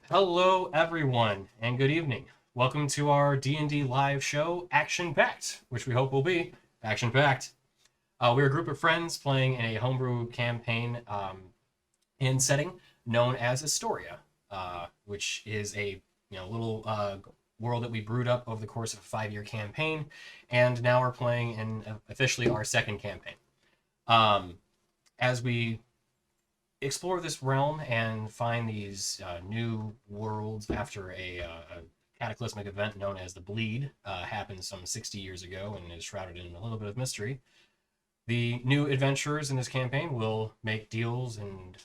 Hello, everyone, and good evening. Welcome to our D&D live show, Action Pact, which we hope will be Action Pact. We're a group of friends playing in a homebrew campaign in setting known as Istoria, which is a little world that we brewed up over the course of a 5-year campaign, and now we're playing in officially our second campaign. As we explore this realm and find these new worlds after a cataclysmic event known as the Bleed happened some 60 years ago and is shrouded in a little bit of mystery. The new adventurers in this campaign will make deals and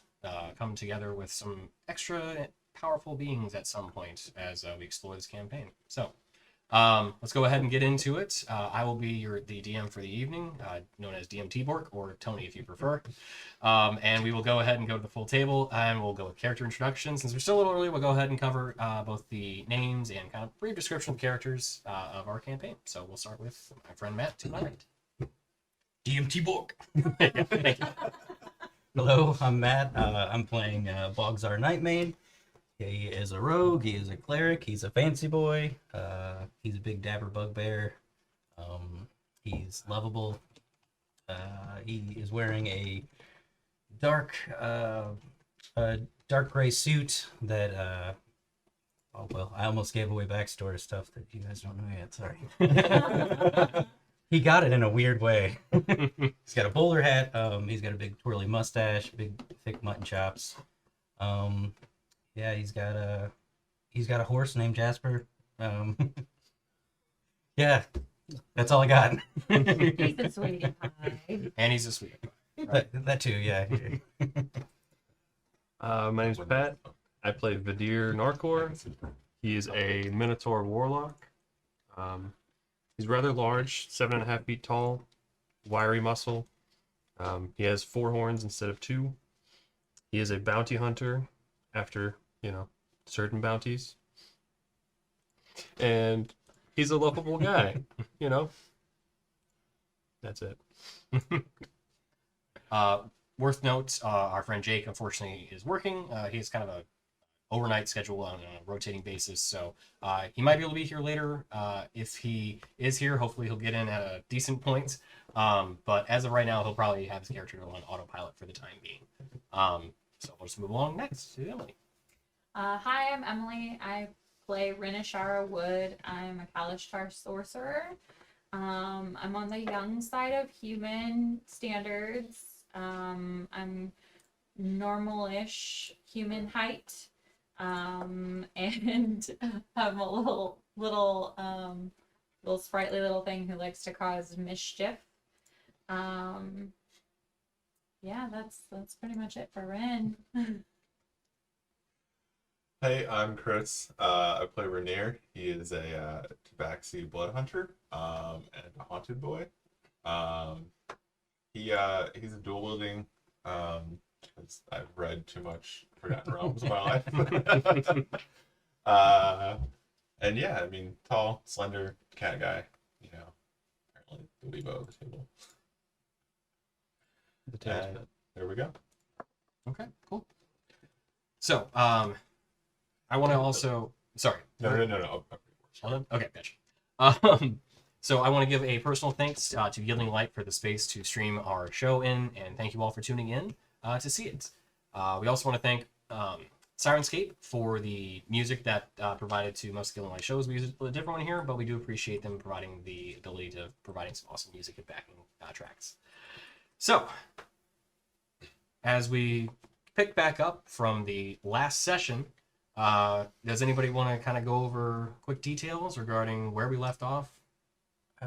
come together with some extra powerful beings at some point as we explore this campaign. So let's go ahead and get into it. I will be the DM for the evening, known as DM T-Bork, or Tony if you prefer. And we will go ahead and go to the full table, and we'll go with character introductions. Since we're still a little early, we'll go ahead and cover both the names and kind of brief description of characters of our campaign. So we'll start with my friend Matt to my right. DM T-Bork. Thank you. Hello, I'm Matt. I'm playing Bogzar Nightmane. He is a rogue, he is a cleric, he's a fancy boy, he's a big dapper bugbear, he's lovable, he is wearing a dark gray suit that, oh well, I almost gave away backstory stuff that you guys don't know yet, sorry. He got it in a weird way. He's got a bowler hat, he's got a big twirly mustache, big thick mutton chops. Yeah, he's got a horse named Jasper. Yeah, that's all I got. He's a sweetie pie. And he's a sweet pie. That too, yeah. My name's Pat. I play Vidir Narkor. He's a Minotaur warlock. He's rather large, 7.5 feet tall, wiry muscle. He has 4 horns instead of 2. He is a bounty hunter after, certain bounties. And he's a lovable guy, That's it. Worth note, our friend Jake, unfortunately, is working. He has kind of a overnight schedule on a rotating basis, so he might be able to be here later. If he is here, hopefully he'll get in at a decent point. But as of right now, he'll probably have his character on autopilot for the time being. So we'll just move along next to Emily. Hi, I'm Emily. I play Rinishara Wood. I'm a Kalishtar sorcerer. I'm on the young side of human standards. I'm normal-ish human height. And I'm a little sprightly little thing who likes to cause mischief. Yeah, that's pretty much it for Rin. Hey, I'm Chris. I play Rainier. He is a Tabaxi blood hunter and a haunted boy. He's a dual wielding. I've read too much Forgotten Realms in my life. And yeah, I mean, tall, slender, cat guy. Apparently the Weebo of the table. The tail's And bit. there we go. Okay, cool. So, I want to also... Sorry. No. Okay, gotcha. So I want to give a personal thanks to Gilding Light for the space to stream our show in, and thank you all for tuning in to see it. We also want to thank Sirenscape for the music that provided to most Gilding Light shows. We use a different one here, but we do appreciate them providing the ability to providing some awesome music and backing tracks. So, as we pick back up from the last session, does anybody want to kind of go over quick details regarding where we left off? Do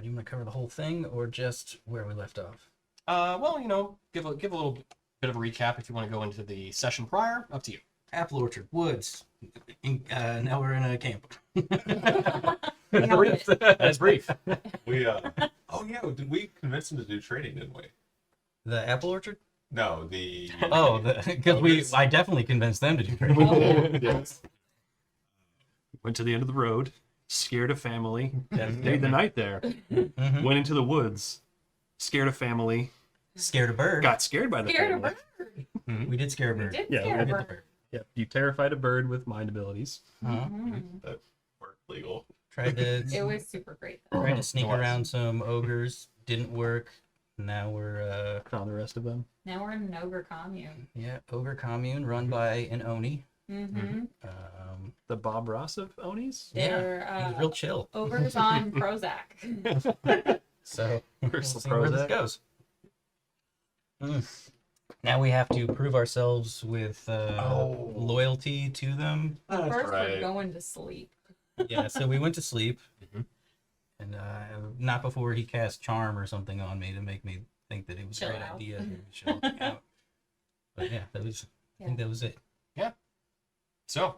you want to cover the whole thing or just where we left off? Well, give a little bit of a recap if you want to go into the session prior. Up to you. Apple orchard, woods. Now we're in a camp. That's brief. That's brief. We did we convince him to do trading, didn't we? The apple orchard? No, the Oh, because I definitely convinced them to do it. yes. Went to the end of the road, scared a family, Definitely. stayed the night there, Mhm. went into the woods, scared a family, Scared a bird. got scared by the Scared a family. bird. We did scare a We bird. did Yeah, scare we a did bird. Yep. You terrified a bird with mind abilities. Huh? Mhm. That weren't legal. Tried It to was super great. Though. tried to sneak It was. around some ogres. Didn't work. Now we're Found the rest of them. Now we're in an ogre commune. ogre commune run by an oni. Mm-hmm. The Bob Ross of Onis? They're He was real chill. ogres on Prozac. So we'll Where's the see where this Prozac? goes. Now we have to prove ourselves with loyalty to them. That's First, we're right. going to sleep. Yeah, so we went to sleep, Mhm. and not before he cast charm or something on me to make me think that it was Chill a great out. idea. to chill out. But yeah, I think that was it. So,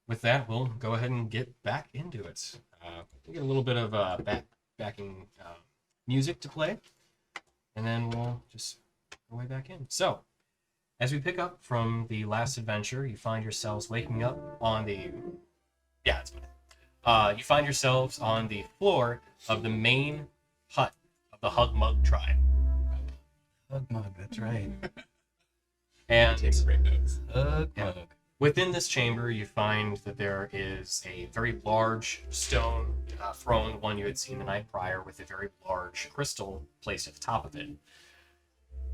with that, we'll go ahead and get back into it. We'll get a little bit of backing music to play, and then we'll just go way back in. So, as we pick up from the last adventure, you find yourselves waking up on the... Yeah, it's fine. You find yourselves on the floor of the main hut of the Hugmug tribe. Hugmug, that's right. And Takes great notes. Hugmug. within this chamber, you find that there is a very large stone throne, one you had seen the night prior, with a very large crystal placed at the top of it.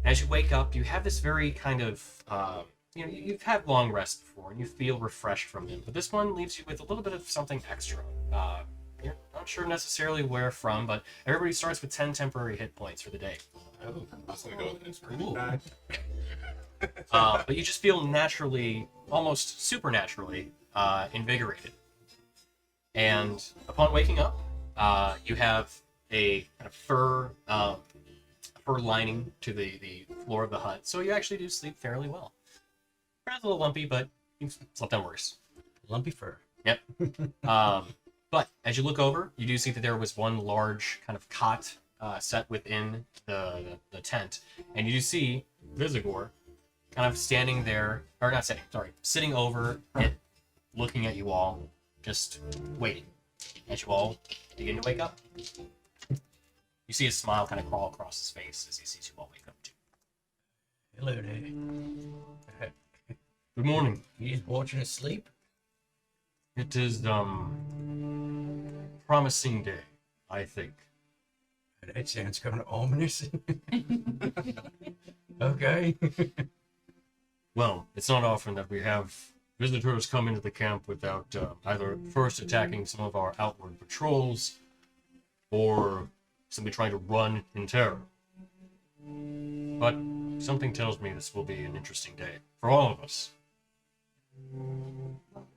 As you wake up, you have this very kind of, you've had long rest before, and you feel refreshed from them, but this one leaves you with a little bit of something extra. You're not sure necessarily where from, but everybody starts with 10 temporary hit points for the day. Oh, I was gonna go with an inspiration Cool. die. But you just feel naturally, almost supernaturally, invigorated. And upon waking up, you have a kind of fur lining to the floor of the hut, so you actually do sleep fairly well. Perhaps a little lumpy, but you've slept on worse. Lumpy fur. Yep. But as you look over, you do see that there was one large kind of cot set within the tent, and you do see Visigor kind of standing there, or not standing, sorry, sitting over it, looking at you all, just waiting as you all begin to wake up. You see a smile kind of crawl across his face as he sees you all wake up too. Hello there. Good morning. You just watching us sleep? It is promising day, I think. That sounds kind of ominous. Okay. Well, it's not often that we have visitors come into the camp without either first attacking some of our outward patrols or simply trying to run in terror. But something tells me this will be an interesting day for all of us.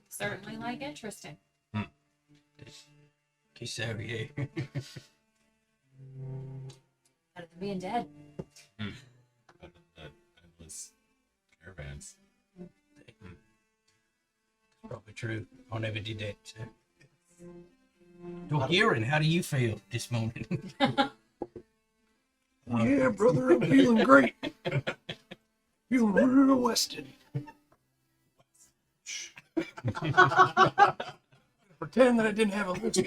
Certainly like interesting. So, yeah. Better than being dead. Endless caravans. Probably true. I never did that. So. Kieran, how do you feel this morning? Yeah, brother, I'm feeling great. Feeling real wested. Pretend that I didn't have a list.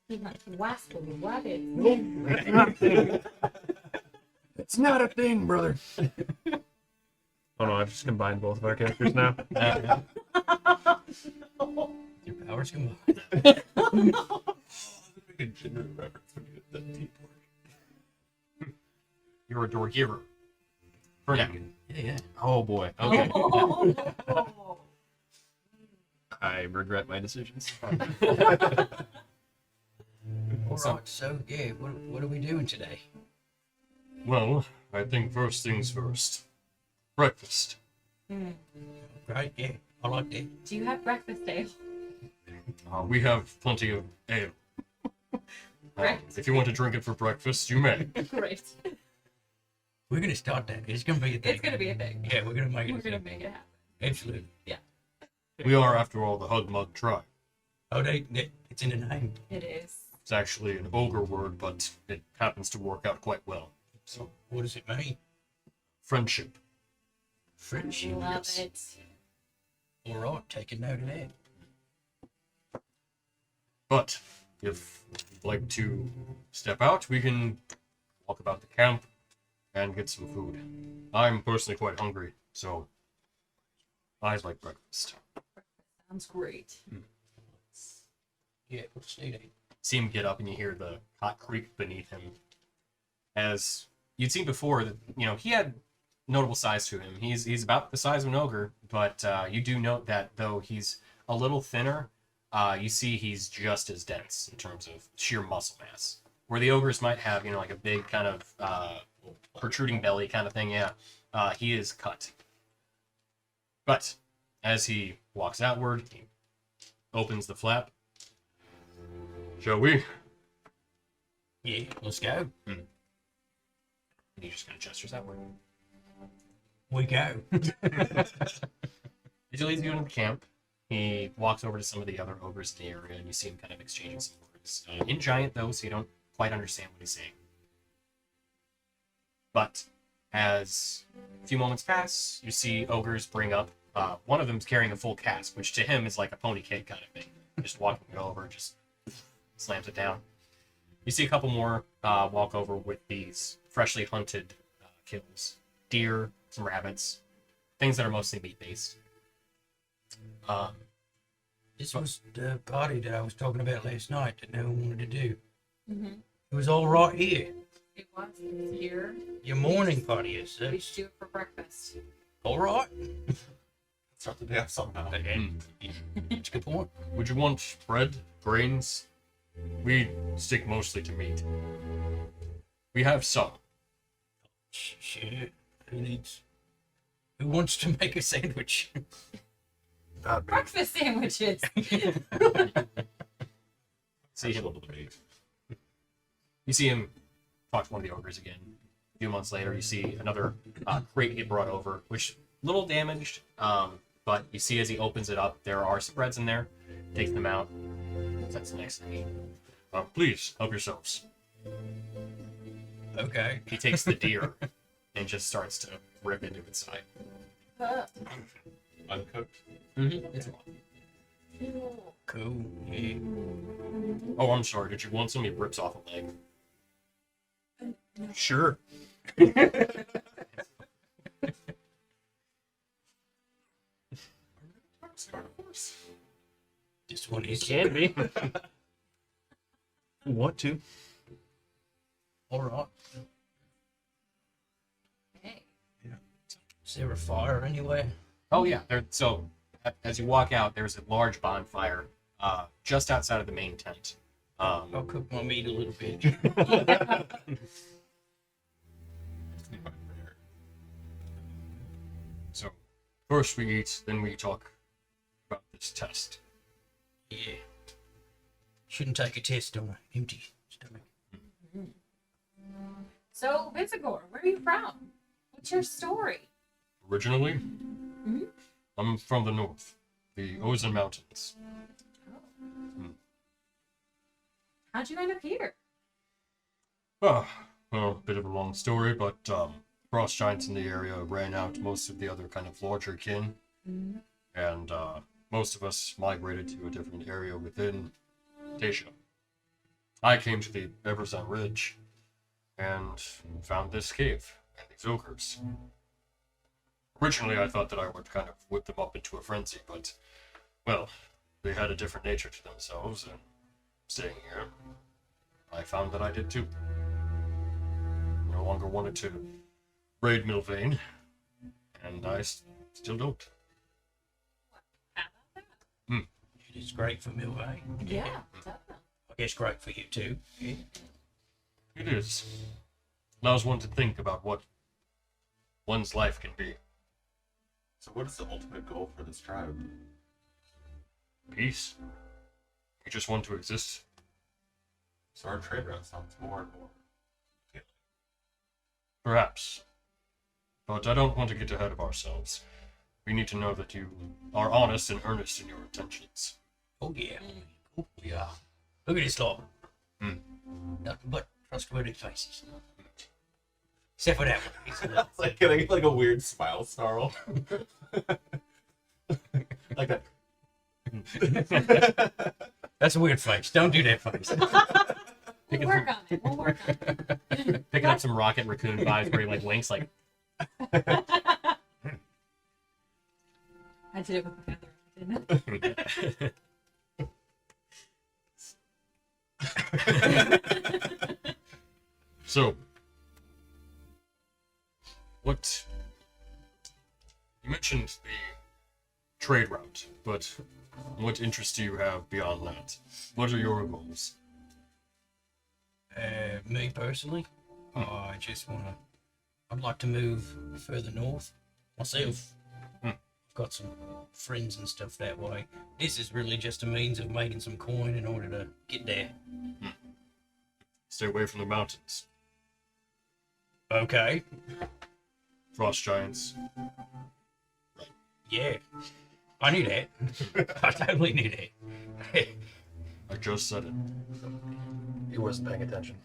He's not wasp with what is. That's not a thing. It's not a thing, brother. Oh no, I've just combined both of our characters now. Your powers combined. Make a gender reference when you get that deep work. You're a Dorgirer. For now. Yeah. Oh boy. Okay. Oh. I regret my decisions. All right. So, yeah, what are we doing today? Well, I think first things first. Breakfast. Right? Yeah, I like that. Do you have breakfast ale? We have plenty of ale. Great. If you want to drink it for breakfast, you may. Great. We're gonna start that. It's gonna be a thing. It's gonna be a thing. Yeah, we're gonna make it. We're a gonna thing. make it happen. Absolutely. We are, after all, the Hugmug tribe. Oh, it's in the name. It is. It's actually an ogre word, but it happens to work out quite well. So, What does it mean? friendship. Friendship. Love Yes. it. All right, take a note of that. But if you'd like to step out, we can walk about the camp and get some food. I'm personally quite hungry. So, I'd like breakfast. Sounds great. Yeah, what's needed? See him get up, and you hear the hot creak beneath him. As you'd seen before, that he had notable size to him. He's about the size of an ogre, but you do note that though he's a little thinner, you see he's just as dense in terms of sheer muscle mass. Where the ogres might have, like a big kind of protruding belly kind of thing, yeah, he is cut. But as he walks outward, he opens the flap. Shall we? Yeah, let's go. And he just kind of gestures outward. We go. He leads you into the camp. He walks over to some of the other ogres in the area, and you see him kind of exchanging some words. In giant, though, so you don't quite understand what he's saying. But as a few moments pass, you see ogres bring up. One of them's carrying a full cask, which to him is like a pony cake kind of thing. Just walking it over, just slams it down. You see a couple more walk over with these freshly hunted kills. Deer, some rabbits, things that are mostly meat-based. This was the party that I was talking about last night that no one wanted to do. Mm-hmm. It was all right here. It was here. Your morning party is We this. should do it for breakfast. All right. Start the day off somehow. That's a good point. Would you want bread, grains? We stick mostly to meat. We have some. Shit. Who wants to make a sandwich? Not me. Breakfast sandwiches. See him. Little debate. You see him talk to one of the ogres again. A few months later, you see another crate get brought over, which little damaged. But you see as he opens it up, there are some breads in there. Takes them out. That's the next thing. Please help yourselves. Okay. He takes the deer and just starts to rip into its side. Uncooked. It's raw. Cool. Yeah. Oh, I'm sorry. Did you want some? He rips off a leg. Sure. Carnivores. This one is Can be. Want to? all right. Hey. Is there a fire anywhere? Oh yeah. So as you walk out, there's a large bonfire just outside of the main tent. I'll cook my meat a little bit. So first we eat, then we talk about this test. Yeah. Shouldn't take a test on an empty stomach. So, Vizigor, where are you from? What's your story? Originally, Mhm. I'm from the north, the Ozan Mountains. How'd you end up here? Well, a bit of a long story, but frost giants in the area ran out most of the other kind of larger kin, and most of us migrated to a different area within Tasha. I came to the Everzan Ridge and found this cave and these ogres. Originally, I thought that I would kind of whip them up into a frenzy, but, well, they had a different nature to themselves, and staying here, I found that I did too. No longer wanted to raid Milvain, and I still don't. How about that? It is great for Milway. Yeah, definitely. I guess great for you too. Yeah. It is. Allows one to think about what one's life can be. So what is the ultimate goal for this tribe? Peace. We just want to exist. So our trade route sounds more and more. Perhaps. But I don't want to get ahead of ourselves. We need to know that you are honest and earnest in your intentions. Oh yeah. Oh yeah. Look at this lot. Hmm. Nothing but trustworthy faces. Except for that one. He's a little- It's like getting like a weird smile snarl. Like that. That's a weird face. Don't do that face. We'll work on it. We'll work on it. Picking up some Rocket Raccoon vibes where he like winks like I did it with my other one, didn't I? So, what you mentioned the trade route, but what interests do you have beyond that? What are your goals? Me personally, I just wanna. I'd like to move further north myself. I've got some friends and stuff that way. This is really just a means of making some coin in order to get there. Stay away from the mountains. Okay. Frost giants. Yeah. I knew that. I totally knew that. I just said it. He wasn't paying attention.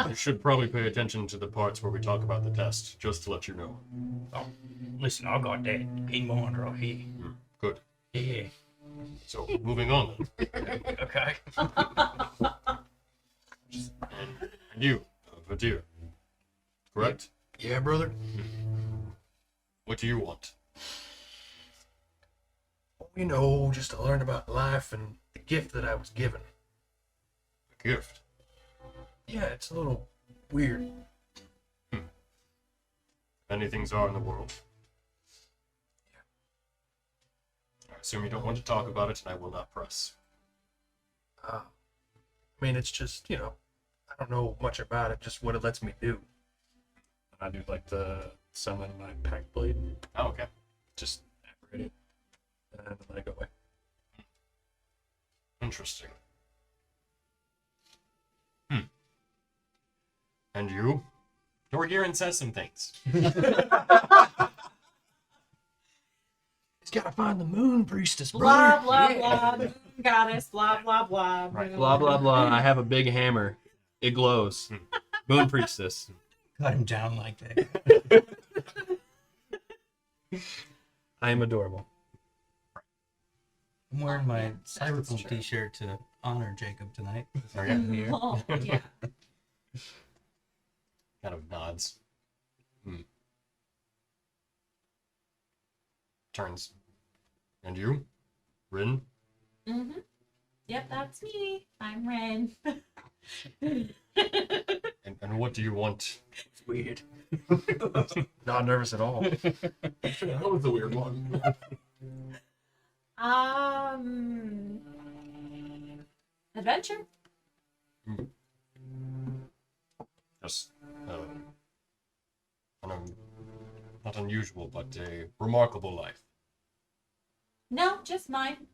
You should probably pay attention to the parts where we talk about the test, just to let you know. Oh, listen, I got that in mind right here. Good. Yeah. So, moving on then. Okay. And you, Vadir. Correct? Yeah, brother. What do you want? You know, just to learn about life and the gift that I was given. A gift. Yeah, it's a little weird. Many things are in the world. I assume you don't want to talk about it, and I will not press. I mean, it's just, you know, I don't know much about it, just what it lets me do. I do like to summon my Pact blade. Oh, okay. Just apparate it and then let it go away. Interesting. And you? Norgirin says some things. He's got to find the moon priestess, Blah brother. blah blah. Moon goddess. Blah blah blah. Right. Blah blah blah. I have a big hammer. It glows. Moon priestess. Cut him down like that. I am adorable. I'm wearing my Cyberpunk t-shirt to honor Jacob tonight. Oh, yeah. Here. Oh, yeah. Kind of nods. Turns. And you? Rin? Mhm. Yep, that's me. I'm Ren. And what do you want? It's weird. Not nervous at all. That was a weird one. Adventure. Just, not unusual, but a remarkable life. No, just mine.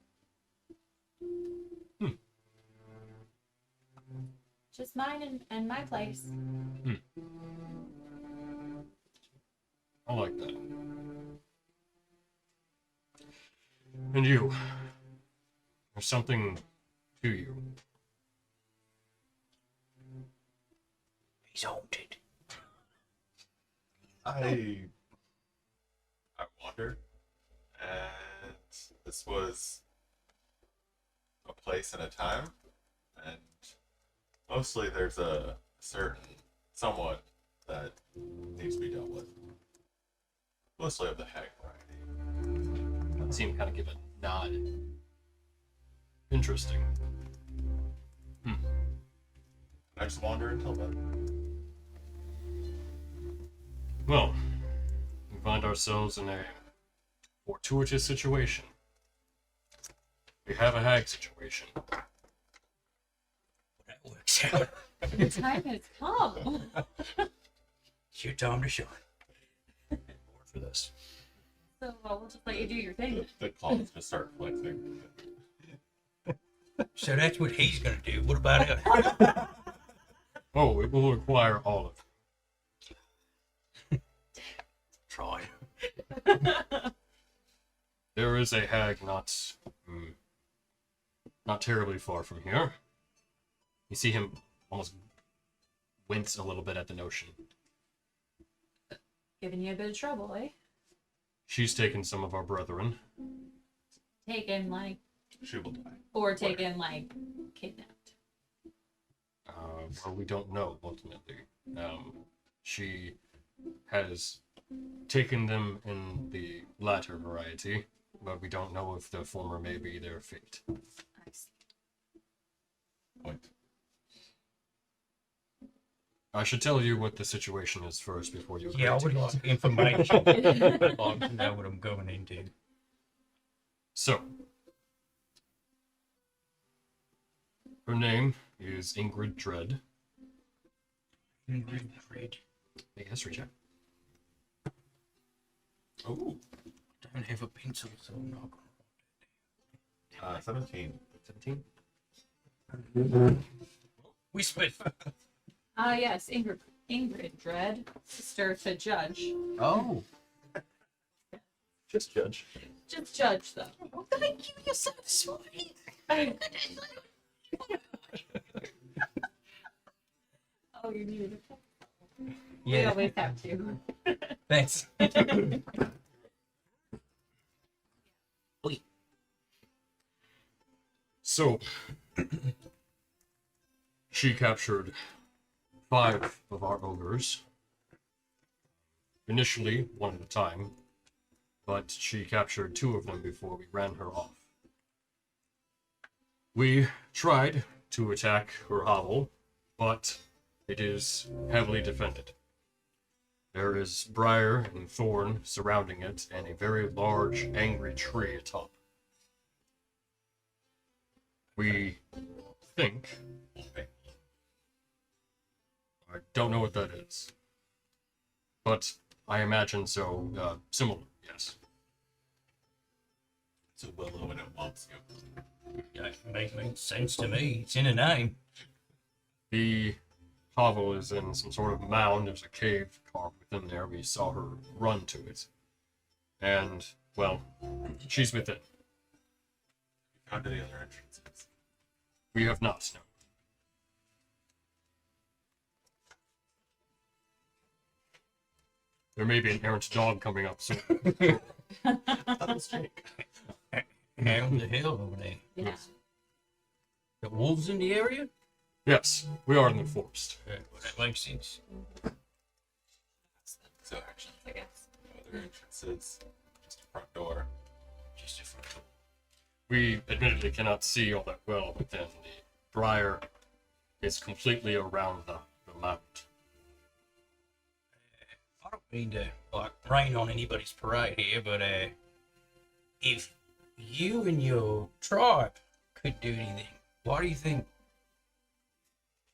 Just mine and my place. I like that. And you? There's something to you. He's haunted. I wandered, and this was a place and a time, and mostly there's a certain someone that needs to be dealt with. Mostly of the hag variety. I see him kind of give a nod. Interesting. I just wander until then. Well, we find ourselves in a fortuitous situation. We have a hag situation. That works out. The time has come. It's your time to shine. More for this. So we'll just let you do your thing. The clouds just start flexing. So that's what he's gonna do. What about us? Oh, it will require all of it. Try. There is a hag not terribly far from here. You see him almost wince a little bit at the notion. Giving you a bit of trouble, eh? She's taken some of our brethren. Taken like, She will die. or taken like, kidnapped. Well, we don't know ultimately. She has taken them in the latter variety, but we don't know if the former may be their fate. I see. Point. I should tell you what the situation is first before you agree Yeah, I to would it. like information. I'd like to know what I'm going into. So, her name is Ingrid Dread. Ingrid. Make a history check. Ooh, Don't have a pencil, so I'm not gonna. 17. 17. Whisper. Yes, Ingrid Dread, sister to Judge. Oh. Just judge. Just Judge, though. Oh, thank you. You're so sweet. Oh, you needed a We Yeah. always have to. Thanks. So, she captured 5 of our ogres. Initially, one at a time, but she captured 2 of them before we ran her off. We tried to attack her hovel, but it is heavily defended. There is briar and thorn surrounding it, and a very large, angry tree atop. We think. I don't know what that is. But I imagine so, similar, yes. It's a willow and it wants you. That makes sense to me. It's in a name. The hovel is in some sort of mound. There's a cave carved within there. We saw her run to it. And, well, she's within. Found any other entrances? We have not, no. There may be an errant dog coming up soon. That was Jake. How the hell over there? Yeah. Got wolves in the area? Yes, we are in the forest. Well, that makes sense. So, I guess. no other entrances. Just a front door. Just a front door. We admittedly cannot see all that well within. The briar is completely around the mount. I don't mean to like rain on anybody's parade here, but if you and your tribe could do anything, why do you think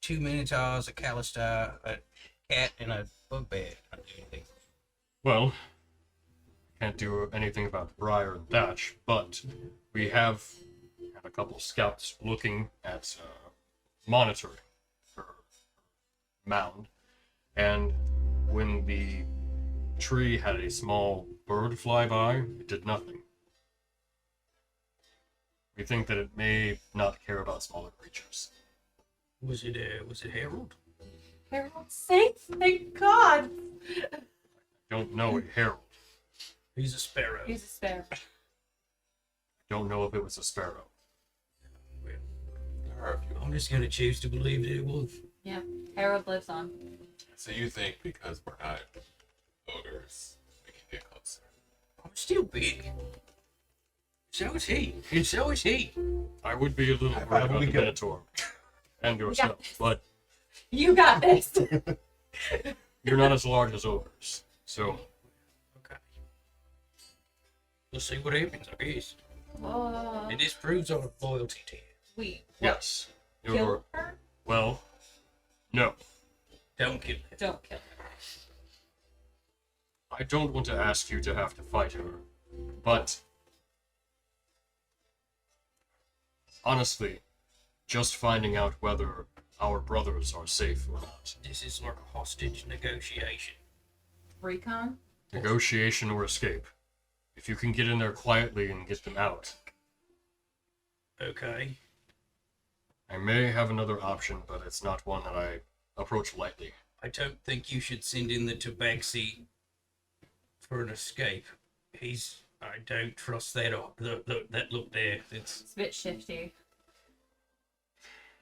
2 minotaurs, a Callister, a cat, and a bugbear can't do anything? Well, can't do anything about briar and thatch, but we have had a couple scouts looking at monitoring her mound, and when the tree had a small bird fly by, it did nothing. We think that it may not care about smaller creatures. Was it Harold? Harold safe, thank God. Don't know a herald. He's a sparrow. He's a spare. Don't know if it was a sparrow. There are a few. I'm just gonna choose to believe that it was. Yeah, Harold lives on. So you think because we're not ogres, we can get closer? I'm still big. So is he. And so is he. I would be a little How worried do about we the go? Minotaur and yourself, this. but You got this. you're not as large as ogres, so Okay. We'll see what happens, I guess. Oh, And this proves our loyalty to you. we yes. You're, kill her? well, no. Don't kill her. Don't kill her. I don't want to ask you to have to fight her, but honestly, just finding out whether our brothers are safe or not. This is like a hostage negotiation. Recon? Negotiation or escape. If you can get in there quietly and get them out. Okay. I may have another option, but it's not one that I approach lightly. I don't think you should send in the tabaxi for an escape. I don't trust that that look there. It's a bit shifty.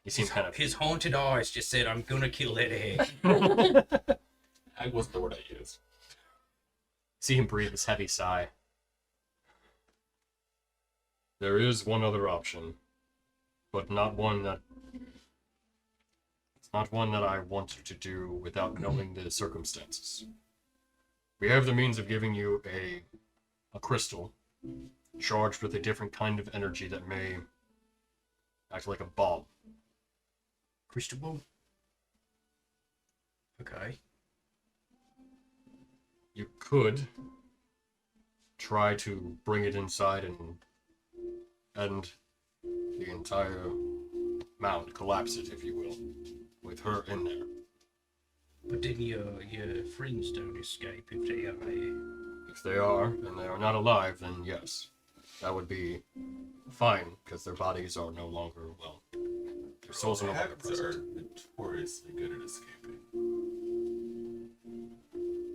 You seem kind of His haunted eyes just said, I'm gonna kill that hag. I wasn't the word I used. See him breathe this heavy sigh. There is one other option, but not one that it's not one that I want you to do without knowing the circumstances. We have the means of giving you a crystal charged with a different kind of energy that may act like a bomb. Crystal ball. Okay. You could try to bring it inside and end the entire mound, collapse it, if you will, with her in there. But then your friends don't escape if they are there. If they are, and they are not alive, then yes, that would be fine, because their bodies are no longer, well, their souls are no longer Pacts are present. notoriously good at escaping.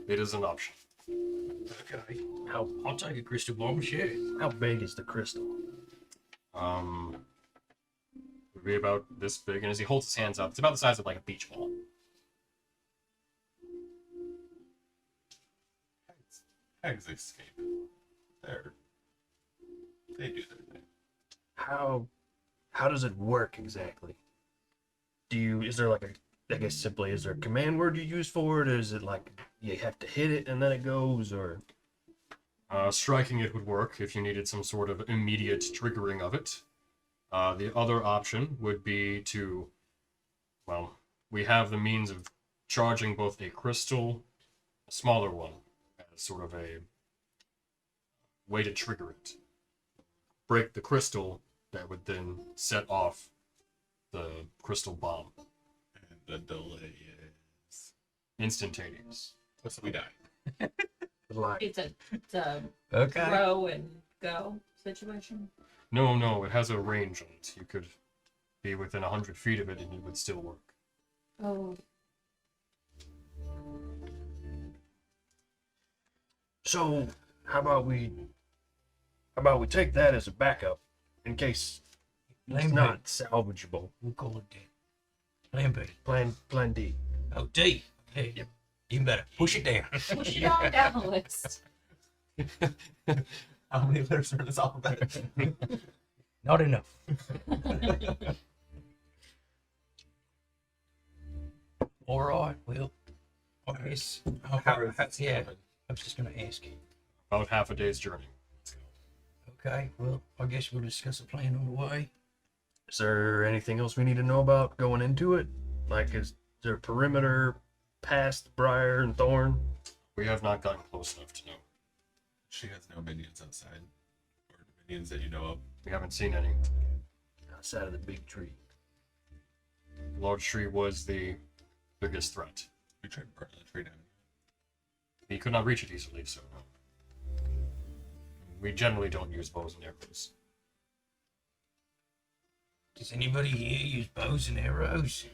It is an option. Okay. I'll take a crystal ball, sure. How big is the crystal? Would be about this big, and as he holds his hands up, it's about the size of like a beach ball. Hags escape. They do their thing. How does it work exactly? Is there like I guess simply, is there a command word you use for it? Or is it like you have to hit it and then it goes, or? Striking it would work if you needed some sort of immediate triggering of it. The other option would be to, well, we have the means of charging both a crystal, a smaller one, as sort of a way to trigger it. Break the crystal, that would then set off the crystal bomb. And the delay is. Instantaneous. So we die. Like, It's a Okay. throw and go situation. No, it has a range on it. You could be within 100 feet of it and it would still work. Oh, so how about we take that as a backup in case it's Plan not salvageable. We'll call it D. Plan B. Plan D. Oh, D. Hey, Yep. even better. Push it down. push it on down the list. How many letters are in this alphabet? Not enough. All right. Well, I guess. Yeah. I was just going to ask you. About half a day's journey. Okay. Well, I guess we'll discuss a plan on the way. Is there anything else we need to know about going into it? Like, is there a perimeter past Briar and Thorn? We have not gotten close enough to know. She has no minions outside. Or minions that you know of. We haven't seen any. Outside of the big tree. The large tree was the biggest threat. We tried to burn the tree down. He could not reach it easily, so no. We generally don't use bows and arrows. Does anybody here use bows and arrows?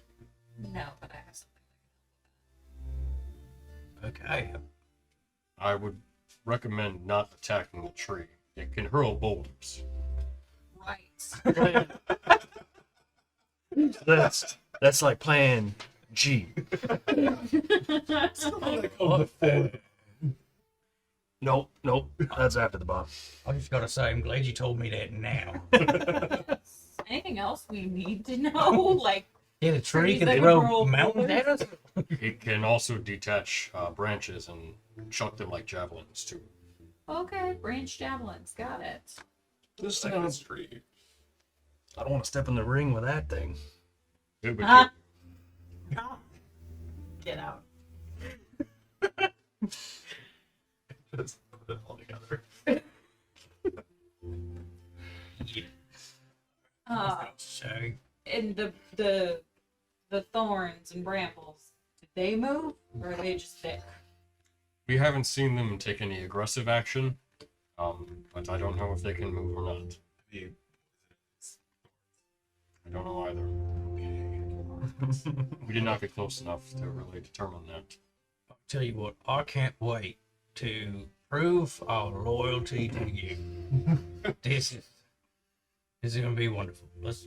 No, but I have something. Okay. I would recommend not attacking the tree. It can hurl boulders. Right. That's like plan G. Nope. That's after the bomb. I just got to say, I'm glad you told me that now. Anything else we need to know? Like, Yeah, the tree Trees can that can throw roll mountains at us? It can also detach branches and chuck them like javelins too. okay, branch javelins, got it. This Like this tree. I don't want to step in the ring with that thing. It would Ah. Get out. Just put it all together. So, And the thorns and brambles, did they move or are they just there? We haven't seen them take any aggressive action, but I don't know if they can move or not. You- I don't know either. We did not get close enough to really determine that. I'll tell you what, I can't wait to prove our loyalty to you. This is going to be wonderful. Let's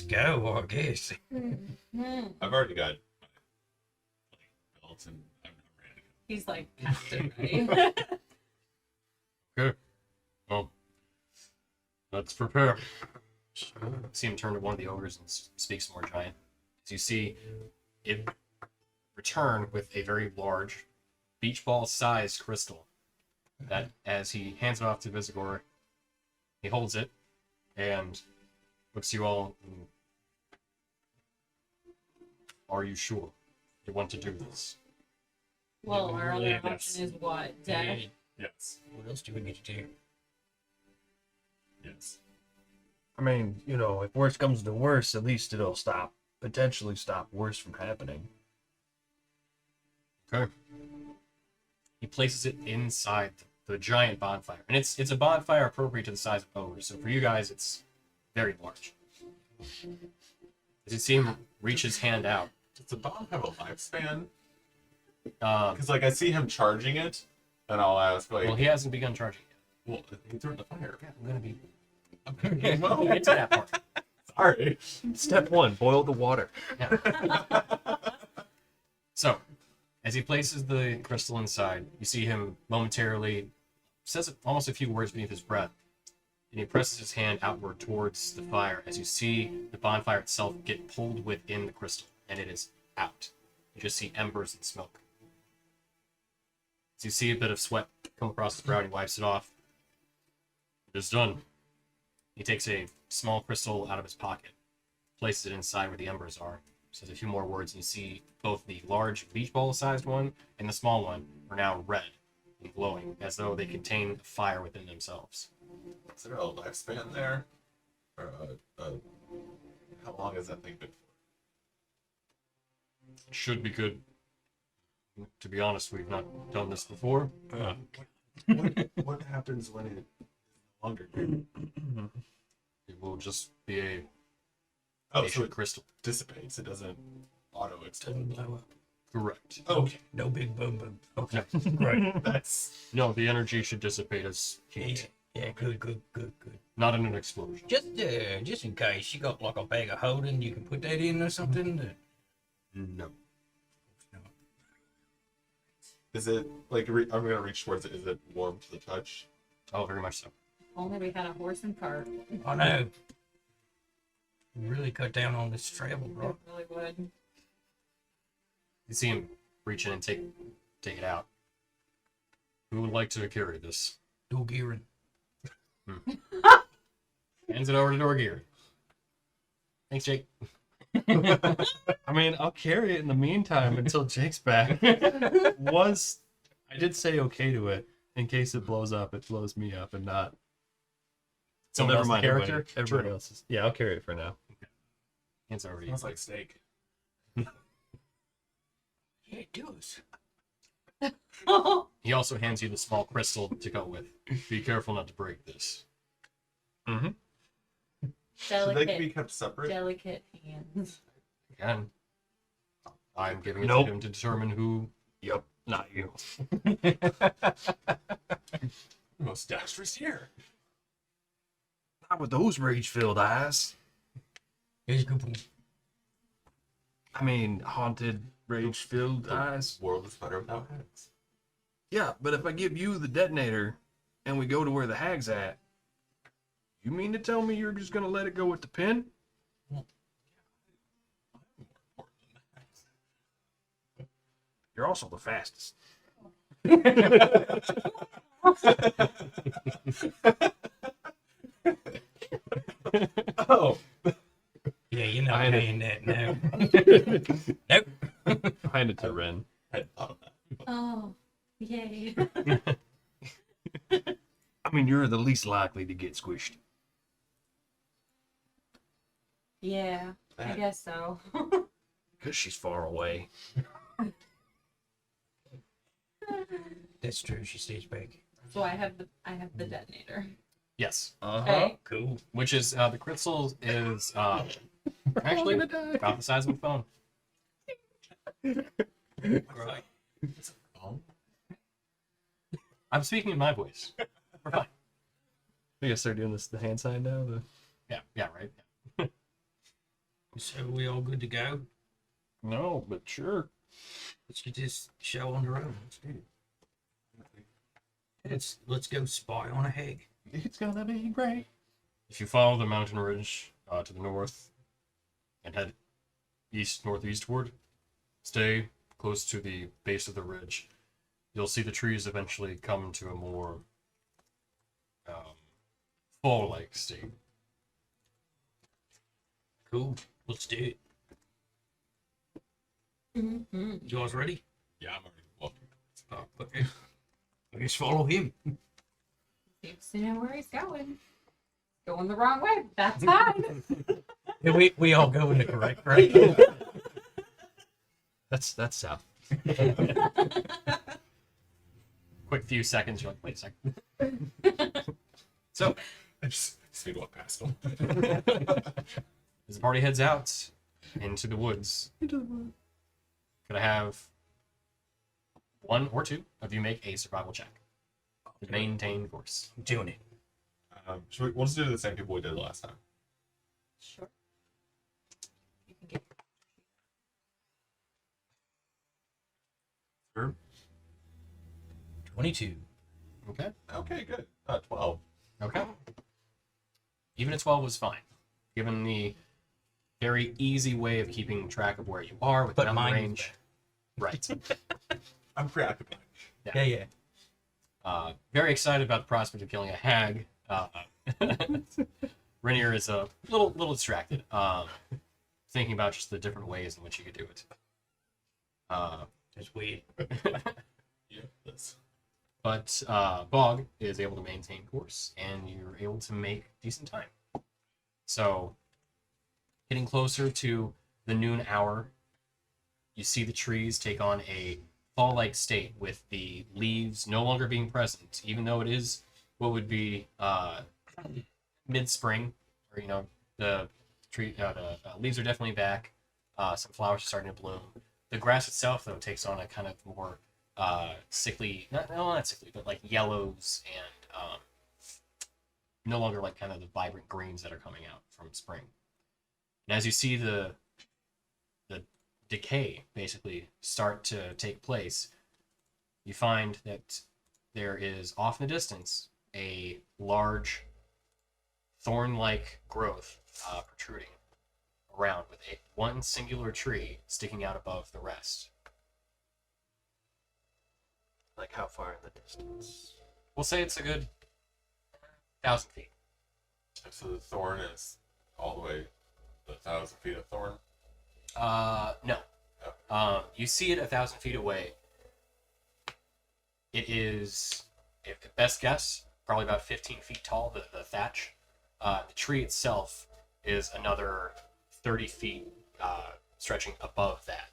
go, I guess. I've already got my belts and I'm ready to go. He's like, casted ready. Okay. Well, let's prepare. See him turn to one of the ogres and speak some more giant. As you see it return with a very large beach ball sized crystal that, as he hands it off to Visigor, he holds it and looks to you all. Are you sure you want to do this? Well, Yeah, our really, other yes. option is what? Death? Yes. What else do we need to do? Yes. I mean, you know, if worse comes to worse, at least it'll potentially stop worse from happening. Okay. He places it inside the giant bonfire, and it's a bonfire appropriate to the size of ogres. So for you guys, it's very large. As you see him reach his hand out, Does the bomb have a lifespan? um, Because like I see him charging it, and I'll ask like, well, he hasn't begun charging yet. well, he threw it in the fire. Yeah, I'm gonna be. Okay, well, We'll get to that part. sorry. Step 1, boil the water. So, as he places the crystal inside, you see him momentarily says almost a few words beneath his breath, and he presses his hand outward towards the fire as you see the bonfire itself get pulled within the crystal, and it is out. You just see embers and smoke. As you see a bit of sweat come across his brow, and he wipes it off. It is done. He takes a small crystal out of his pocket, places it inside where the embers are, says a few more words, and you see both the large beach ball sized one and the small one are now red and glowing, as though they contain fire within themselves. Is there a lifespan there? Or how long has that thing been for? It should be good. To be honest, we've not done this before. What happens when it is no longer good? It will just be a Oh, so patient it crystal. dissipates. It doesn't auto Doesn't explode. blow up. Correct. Okay, No big boom boom. Okay. Right. that's No, the energy should dissipate as Yeah, heat, yeah, good, good, good, good. not in an explosion. Just in case you got like a bag of holding, you can put that in or something. No. is it like I'm gonna reach towards it. Is it warm to the touch? Oh, very much so. Only we had a horse and cart. I know. Really cut down on this travel, It bro. really would. You see him reach in and take it out. Who would like to carry this? Dual gearing. Hands it over to Dorgear. Thanks, Jake. I mean, I'll carry it in the meantime until Jake's back. I did say okay to it in case it blows up. It blows me up and not. So Someone never else's mind. character? Everybody else's. Yeah, I'll carry it for now. Hands over to you. Smells like steak. Yeah, it does. He also hands you the small crystal to go with. Be careful not to break this. So they can be kept separate. Delicate hands. Again, I'm giving it Nope. to him to determine who. Yup, not you. Most dexterous here. Not with those rage-filled eyes. Here's a good one. I mean, haunted, rage-filled eyes. World is better without hags. Yeah, but if I give you the detonator and we go to where the hag's at, you mean to tell me you're just gonna let it go with the pin? You're also the fastest. Oh, Yeah, you're not I know. paying that now. Nope. Hand it to Ren. I thought of that. Oh, yay. I mean, you're the least likely to get squished. Yeah, I That- guess so. Because she's far away. That's true. She stays back. So I have the detonator. Yes, Okay. Cool. which is the crystal is actually about the size of a phone. Right. Oh, I'm speaking in my voice. We're fine. We gotta start doing the hand sign now. Yeah, right. So we all good to go? No, but sure. Let's get this show on the road. Let's do it. Let's go spy on a hag. It's gonna be great. If you follow the mountain ridge to the north and head east northeastward, stay close to the base of the ridge, you'll see the trees eventually come to a more fall-like state. Cool. Let's do it. Mm-hmm. You guys ready? Yeah, I'm already walking. Oh, okay. I guess follow him. Seems to know where he's going. Going the wrong way. That's fine. Yeah, we all go in the correct direction. That's south. Quick few seconds, you're like, wait a second. So, I just speed walk past them. as the party heads out into the woods, could I have one or two of you make a survival check to maintain course? I'm doing it. We'll just do the same people we did last time. Sure. You can get 22. Okay. Okay, good. 12. Okay. Even a 12 was fine, given the very easy way of keeping track of where you are with But mountain mine was range. Right. I'm preoccupied. Yeah. Very excited about the prospect of killing a hag. Rainier is a little distracted, thinking about just the different ways in which you could do it. That's weird. Yeah, that's... But Bog is able to maintain course, and you're able to make decent time. So, getting closer to the noon hour, you see the trees take on a fall-like state with the leaves no longer being present, even though it is what would be mid-spring, or the tree the leaves are definitely back. Some flowers are starting to bloom. The grass itself, though, takes on a kind of more sickly, not sickly, but like yellows and no longer like kind of the vibrant greens that are coming out from spring. And as you see the decay basically start to take place, you find that there is off in the distance a large thorn-like growth protruding around with one singular tree sticking out above the rest. Like how far in the distance? We'll say it's a good 1,000 feet. So the thorn is all the way 1,000 feet of thorn? No. You see it 1,000 feet away. It is, if best guess, probably about 15 feet tall, the thatch. The tree itself is another 30 feet stretching above that.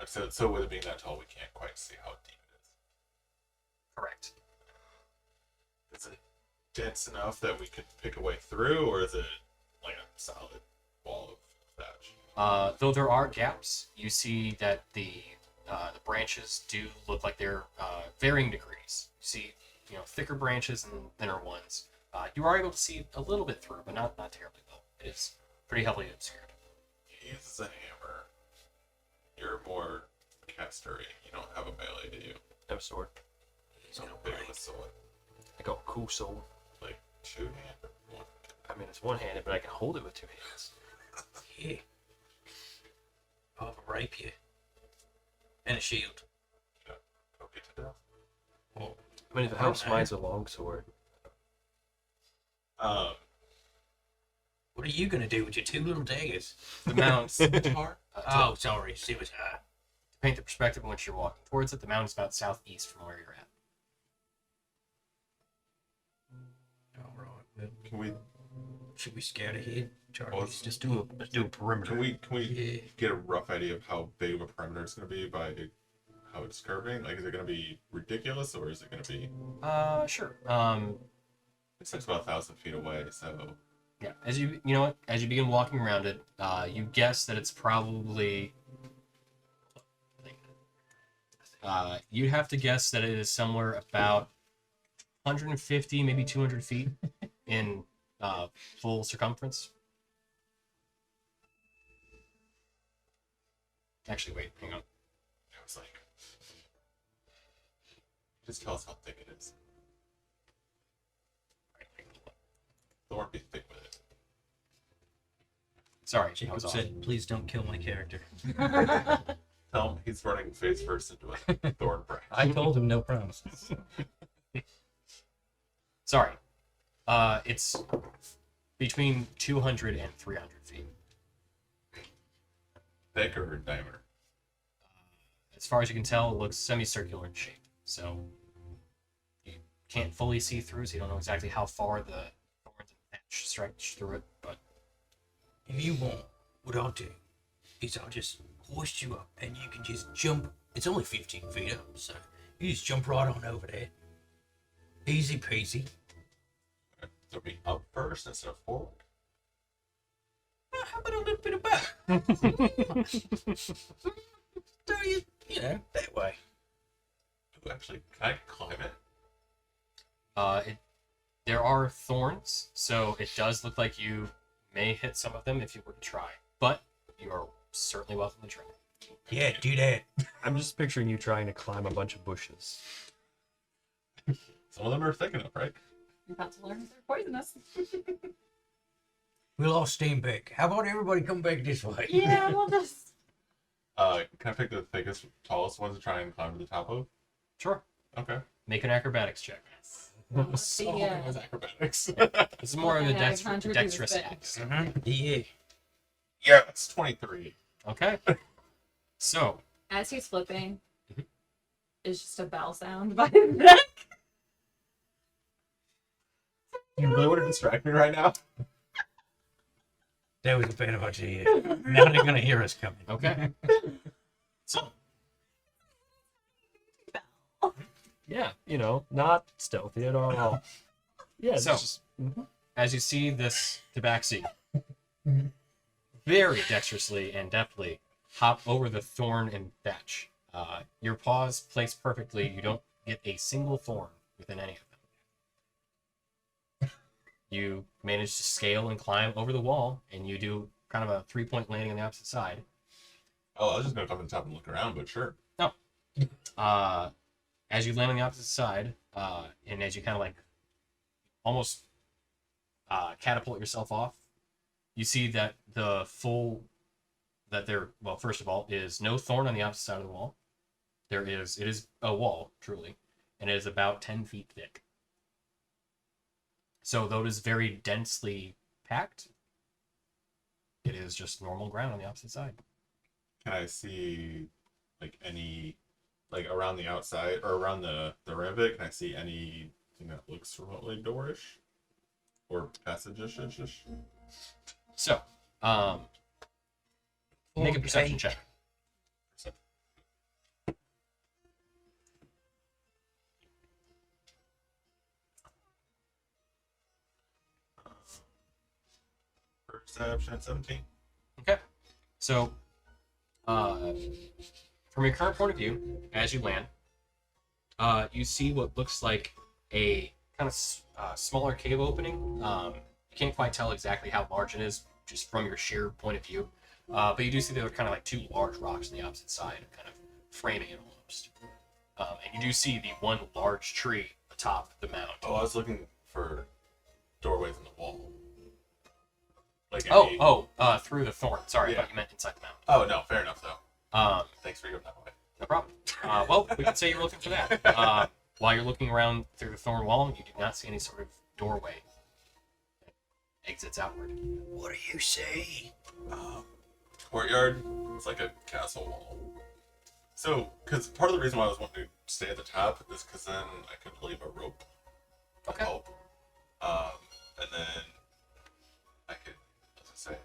So with it being that tall, we can't quite see how deep it Correct. is. Is it dense enough that we could pick a way through, or is it like a solid wall of thatch? Though there are gaps, you see that the branches do look like they're varying degrees. You see, thicker branches and thinner ones. You are able to see a little bit through, but not terribly well. It is pretty heavily obscured. He uses a hammer. You're more castery. You don't have a melee, do you? No sword. So big of a sword. I got a cool sword. Like two-handed? One. I mean, it's one-handed, but I can hold it with two hands. Yeah. I have a rapier. And a shield. Poke it to death. I mean, if it helps, mine's a long sword. What are you gonna do with your two little daggers? The mounds. Tar? Oh, sorry. See what's To paint the perspective in which you're walking towards it, the mountain's about southeast from where you're at. All right. Well, Can we should we scout ahead, Charlie? Well, Let's do a perimeter. can we Yeah. get a rough idea of how big of a perimeter it's going to be by how it's curving? Like, is it going to be ridiculous, or is it going to be? Sure. It's about 1,000 feet away, so Yeah. As you begin walking around it, you guess that it's probably. You'd have to guess that it is somewhere about 150, maybe 200 feet in full circumference. Actually, wait, hang on. I was like, just tell us how thick it is. Thorn be thick with it. Sorry, I Jacob was off. said, "Please don't kill my character." Tell him he's running face first into a thorn branch. I told him no promises. Sorry. It's between 200 and 300 feet. Thick or diameter? As far as you can tell, it looks semicircular in shape. So you can't fully see through, so you don't know exactly how far the thorns and thatch stretch through it. But If you want, what I'll do is I'll just hoist you up and you can just jump. It's only 15 feet up, so you just jump right on over there. Easy peasy. So be up first instead of forward. How about a little bit of both? So you know, that way. Ooh, actually, can I climb it? there are thorns, so it does look like you may hit some of them if you were to try. But you are certainly welcome to try. Yeah, do that. I'm just picturing you trying to climb a bunch of bushes. Some of them are thick enough, right? I'm about to learn they're poisonous. We'll all stand back. How about everybody come back this way? Yeah, we'll just. Can I pick the thickest, tallest ones to try and climb to the top of? Sure. Okay. Make an acrobatics check. So Yeah. it was acrobatics. This is more of a Yeah, contribute dexterous a bit. act. Yeah. Yeah, it's 23. Okay. So, As he's flipping, is just a bell sound by his neck. You really want to distract me right now? That was a bad idea. Now they're gonna hear us coming. okay. So, Yeah, you know, not stealthy at all. Yeah, it's So- just as you see this tabaxi very dexterously and deftly hop over the thorn and thatch, your paws placed perfectly, you don't get a single thorn within any of them. You manage to scale and climb over the wall, and you do kind of a 3-point landing on the opposite side. Oh, I was just going to come to the top and look around, but sure. As you land on the opposite side, and as you kind of like almost catapult yourself off, you see that well, first of all, is no thorn on the opposite side of the wall. It is a wall, truly, and it is about 10 feet thick. So though it is very densely packed, it is just normal ground on the opposite side. Can I see, like, any, like, around the outside, or around the rim of it, can I see anything that looks remotely doorish? Or passage-ish? So, make a perception check. Perception 17. Okay. So, from your current point of view, as you land, you see what looks like a kind of smaller cave opening. You can't quite tell exactly how large it is just from your sheer point of view. But you do see there are kind of like two large rocks on the opposite side, kind of framing it almost. And you do see the one large tree atop the mound. Oh, I was looking for doorways in the wall. Like Through the thorn. Sorry, I Yeah. thought you meant inside the mound. Oh, no, fair enough, though. Thanks for going that way. No problem. Well, we can say you're looking for that. While you're looking around through the thorn wall, you do not see any sort of doorway that exits outward. What do you say? Courtyard, it's like a castle wall. So, because part of the reason why I was wanting to stay at the top is because then I could leave a rope to Okay. help. And then I could, let's just say,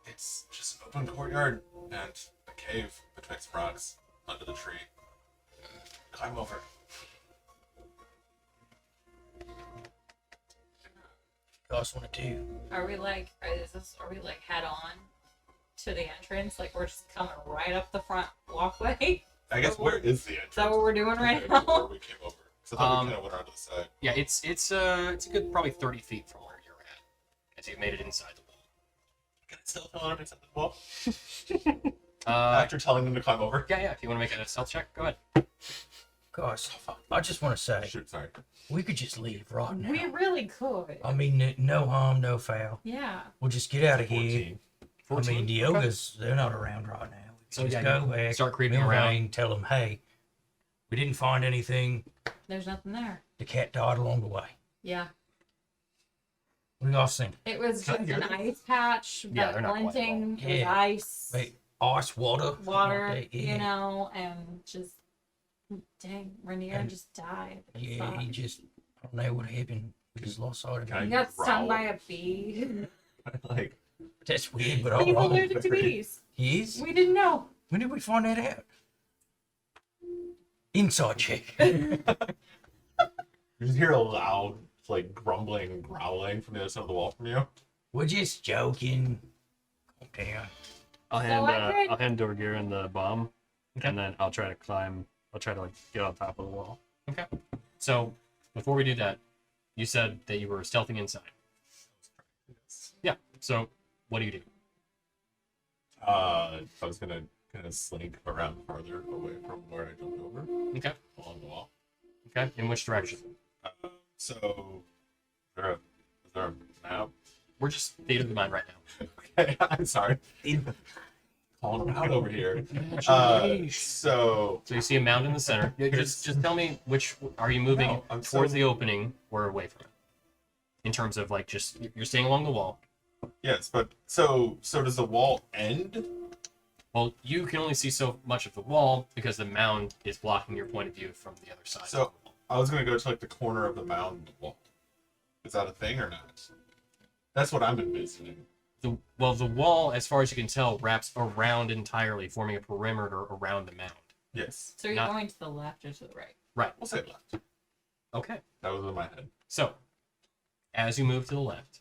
it's just an open courtyard and a cave between some rocks under the tree. Climb over. You guys want to do? Are we like head on to the entrance? Like we're just coming right up the front walkway? I guess where is the entrance? Is that what we're doing right Compared to now? Where we came over. So I thought we kind of went around to the side. Yeah, it's a good probably 30 feet from where you're at, as you've made it inside the wall. Gonna Still telling him to the wall Uh, after telling them to climb over. yeah. If you want to make a stealth check, go ahead. Gosh, I just want to say, Shoot, sorry. we could just leave right now. We really could. I mean, no harm, no foul. Yeah. We'll just get out of here. 14. I mean, the ogres, they're not around right now. We So, can yeah, just you go back, start creeping Mill around. Lane, tell them, hey, we didn't find anything. There's nothing there. The cat died along the way. Yeah. What do y'all think? It was Can I just hear an them? ice patch, Yeah, but they're not quite glinting. It was Yeah. ice, Wait, ice, water? something water, like that, yeah. you know, and just dang, Rainier And- just died. It Yeah, he sucks. just, I don't know what happened. We just lost sight of Can I him. He got stung growl? by a bee. Like, That's weird, but He's alright. allergic to bees. He is? We didn't know. When did we find that out? Inside check. you just hear a loud, like, grumbling and growling from the other side of the wall from you. We're just joking. Calm down. I'll So hand I could- I'll hand Dorgirin the bomb, and then I'll try to climb. I'll try to like get on top of the wall. Okay. So before we do that, you said that you were stealthing inside. Yeah. So what do you do? I was gonna kind of slink around farther away from where I jumped over Okay. along the wall. Okay. In which direction? So, is there a map? We're just theater of the mind right now. Okay, I'm sorry. Calling around over here. So, So you see a mound in the center. Yeah, just tell me which are you moving No, I'm towards so- the opening or away from it? In terms of like just you're staying along the wall. yes, but so does the wall end? Well, you can only see so much of the wall because the mound is blocking your point of view from the other side. So I was gonna go to like the corner of the mound wall. Is that a thing or not? That's what I'm envisioning. the wall, as far as you can tell, wraps around entirely, forming a perimeter around the mound. Yes. So you're Not- going to the left or to the right? Right. We'll say left. Okay. That was in my head. So, as you move to the left,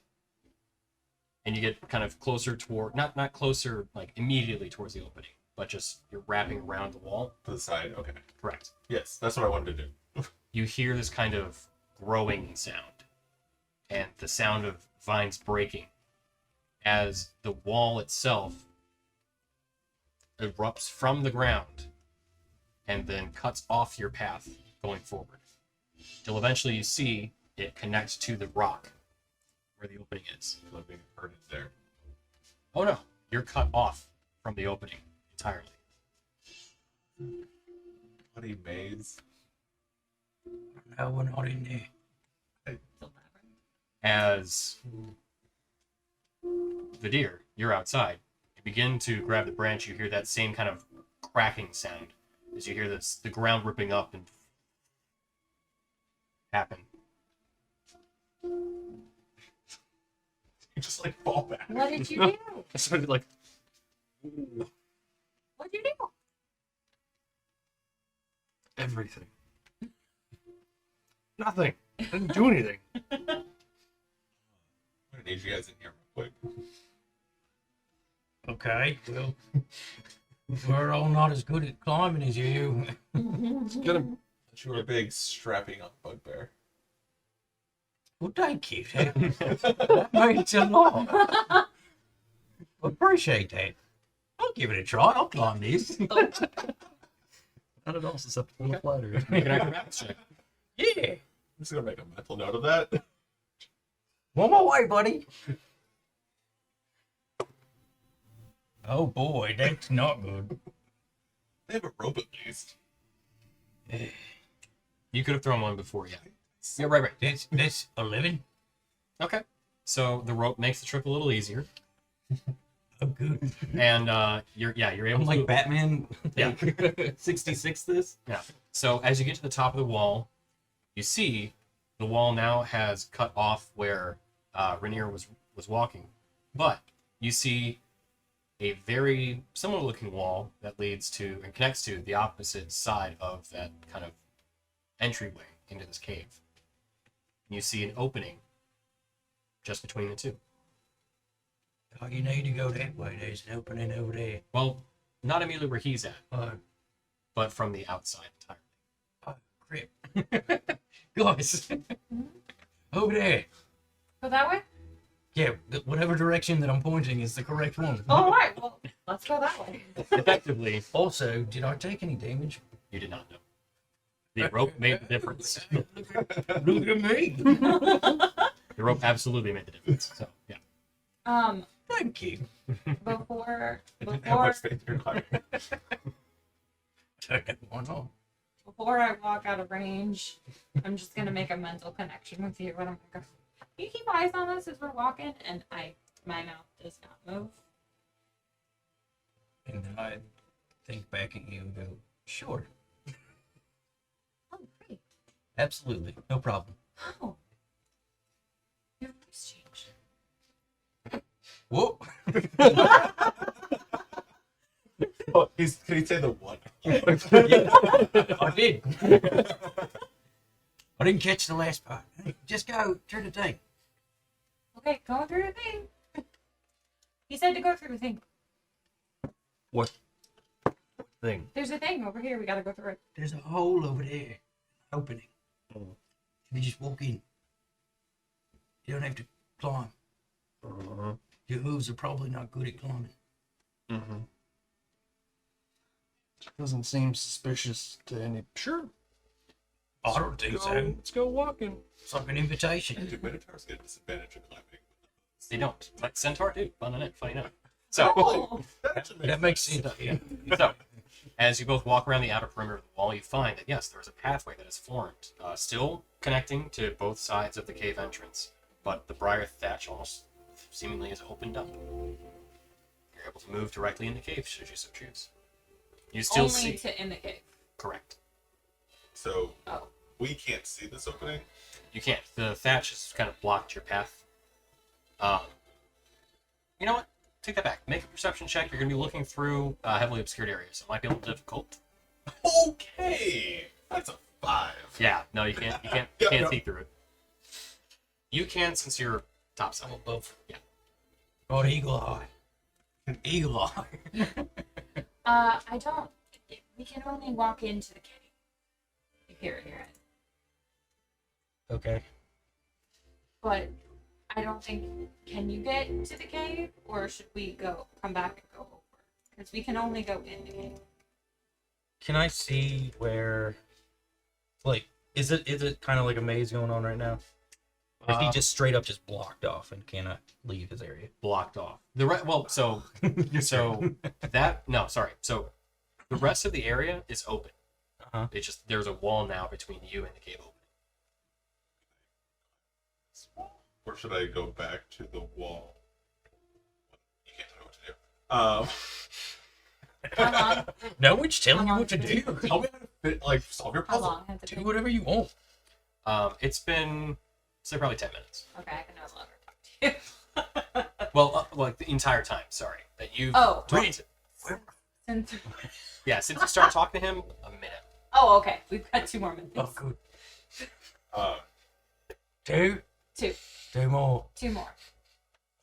and you get kind of closer toward, not closer like immediately towards the opening, but just you're wrapping around the wall. To the side. Okay. Correct. Yes, that's what I wanted to do. You hear this kind of growing sound, and the sound of vines breaking, as the wall itself erupts from the ground, and then cuts off your path going forward. Till eventually you see it connects to the rock where the opening is. I'm being hurted there. Oh no, you're cut off from the opening entirely. Bloody maze. No, we're not in there. The labyrinth. As Vidir, you're outside. You begin to grab the branch, you hear that same kind of cracking sound as you hear this, the ground ripping up and happen. You just like fall back. What did you do? I started like What did you do? everything. Nothing. I didn't do anything. I'm gonna need you guys in here real quick. Okay, well, we're all not as good at climbing as you. Get him. But you were a big strapping up bugbear. Well, thank you. That means a lot. Appreciate that. I'll give it a try. I'll climb this. Not at all susceptible to flattery. Make an acrobatics check. Yeah. I'm just gonna make a mental note of that. One more way, buddy. Oh boy, that's not good. They have a rope at least. You could have thrown one before, yeah. Yeah, right. That's 11. Okay. So the rope makes the trip a little easier. Oh, good. And you're able I'm to like Batman. Yeah. 66 this. Yeah. So as you get to the top of the wall, you see the wall now has cut off where Rainier was walking, but you see a very similar looking wall that leads to and connects to the opposite side of that kind of entryway into this cave. You see an opening just between the two. Oh, you need to go that way. There's an opening over there. Well, not immediately where he's at, Oh, but from the outside entirely. crap. Guys, over there. Go that way? Yeah, whatever direction that I'm pointing is the correct one. All right, well, let's go that way. Effectively, Also, did I take any damage? you did not know. The rope made the difference. Look at me. The rope absolutely made the difference. So yeah. Thank you. Before How much faith you're climbing. Why not? before I walk out of range, I'm just gonna make a mental connection with you, and I'm gonna go. You keep eyes on us as we're walking, and my mouth does not move. And then I think back at you and go, sure, Oh, great. absolutely, no problem. Oh, your voice changed. Whoa. Oh, can he say the one? I did. I didn't catch the last part. Hey, just go through the thing. Okay, going through the thing. He said to go through the thing. What thing? There's a thing over here. We gotta go through it. There's a hole over there, opening. You just walk in. You don't have to climb. Uh-huh. Your hooves are probably not good at climbing. Mm-hmm. Doesn't seem suspicious to any. Sure. I don't think so. Let's go walking. It's like an invitation. Do minotaurs get a disadvantage of climbing? They don't. But Centaur do. Funny enough. So, Oh, That makes sense. Yeah. so, as you both walk around the outer perimeter of the wall, you find that yes, there is a pathway that is formed, still connecting to both sides of the cave entrance, but the briar thatch almost seemingly is opened up. You're able to move directly in the cave should you so choose. You still only see. to in the cave. Correct. So Oh, we can't see this opening. You can't. The thatch has kind of blocked your path. You know what? Take that back. Make a perception check. You're going to be looking through heavily obscured areas, so it might be a little difficult. Okay, that's a 5. Yeah, no, you can't. You can't. Yeah, can't no. see through it. You can since you're topside. Above. Yeah. Got eagle eye. Eagle eye. I don't. We can only walk into the cave. If you're it. Okay. But I don't think. Can you get to the cave, or should we come back and go over? Because we can only go in the cave. Can I see where, like, is it kind of like a maze going on right now? Or is he just straight up just blocked off and cannot leave his area? Blocked off. So that no, sorry. So the rest of the area is open. Uh-huh. It's just there's a wall now between you and the cave opening. Or should I go back to the wall? You can't tell me what to do. How long? No one's telling you what to do. Tell me how to fit, like, solve your How puzzle. long has it Do been? whatever you want. It's been say probably 10 minutes. Okay, I can no longer talk to you. Well, like the entire time. Sorry, that you. Oh. Since Since. you start talking to him, a minute. Oh, okay. We've got 2 more minutes. Oh, good. Uh, Two. 2. 2 more. 2 more.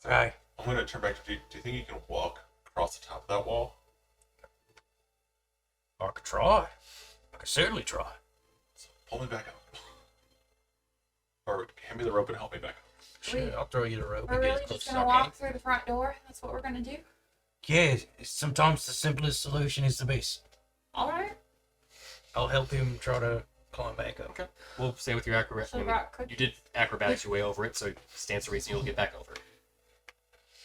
Right. I'm gonna turn back to. Do you think you can walk across the top of that wall? I could try. I could certainly try. So pull me back up. Or hand me the rope and help me back up. Sure, Wait. I'll throw you the rope. We're and get really as close just as gonna I can. walk through the front door? That's what we're gonna do? Yeah, sometimes the simplest solution is the best. Alright. I'll help him try to climb back up. Okay. We'll stay with your acrobat. So rock cookie. You did acrobatics your way over it, so it stands to reason you'll get back over it.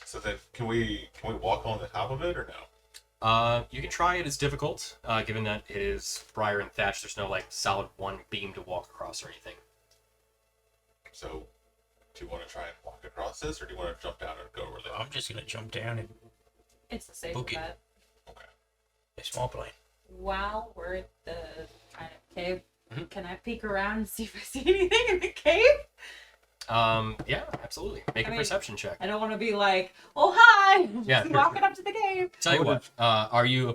So then, can we walk on the top of it or no? You can try it. It's difficult, given that it is briar and thatch. There's no like solid one beam to walk across or anything. So, do you want to try and walk across this, or do you want to jump down and go over there? I'm just gonna jump down and It's the safe Book it. bet. Okay. it's my plane. While we're at the kind of cave, Mhm. can I peek around and see if I see anything in the cave? Yeah, absolutely. Make I a mean- perception check. I don't want to be like, oh hi, Yeah, just walking up to the cave. Tell you what, are you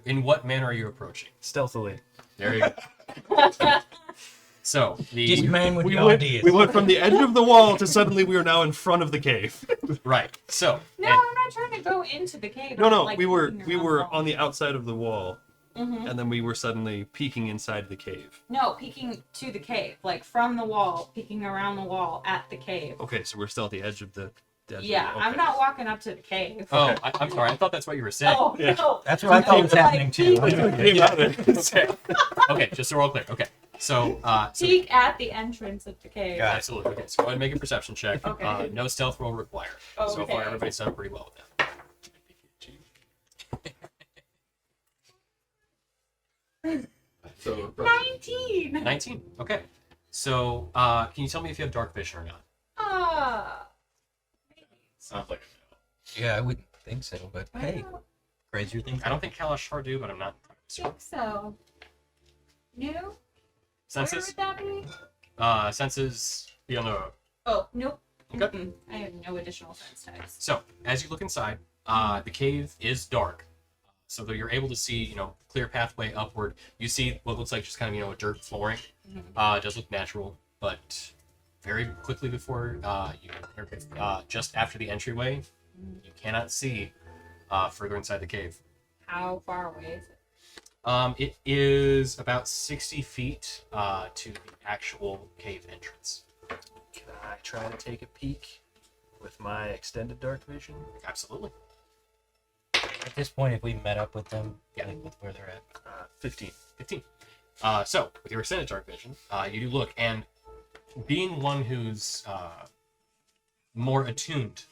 in what manner are you approaching? Stealthily. There you go. So, Just man with We the went, ideas. we went from the edge of the wall to suddenly we are now in front of the cave. right. So, No, and- I'm not trying to go into the cave. No, I'm, no, like, we were peeking around on the outside of the wall, Mhm. and then we were suddenly peeking inside the cave. No, peeking to the cave, like from the wall, peeking around the wall at the cave. Okay, so we're still at the edge of the desert. Yeah, I'm Okay. not walking up to the cave. Oh, I'm sorry. I thought that's what you were saying. Oh, Yeah. no. That's what I thought was Like, happening too. Okay, just so we're all clear. Okay, so Peek at the entrance of the cave. Got it. absolutely. Okay, so go ahead and make a perception check. Okay. No stealth roll required. So far, Okay. everybody's done pretty well with that. So 19. 19. Okay. So, can you tell me if you have dark vision or not? Maybe. sounds like a Yeah, I wouldn't think so, but I hey, don't crazy your things. I don't think Kalashar do, but I'm not sure. think so. No? Where Senses? would that be? Senses be on the. Oh, nope. Okay. Mm-mm. I have no additional sense types. So, as you look inside, the cave is dark. So that you're able to see, clear pathway upward. You see what looks like just kind of, a dirt flooring. It does look natural, but very quickly before just after the entryway, you cannot see further inside the cave. How far away is it? It is about 60 feet to the actual cave entrance. Can I try to take a peek with my extended dark vision? Absolutely. At this point, if we met up with them, Yeah. like with where they're at, 15. 15. So, with your extended dark vision, you do look, and being one who's more attuned,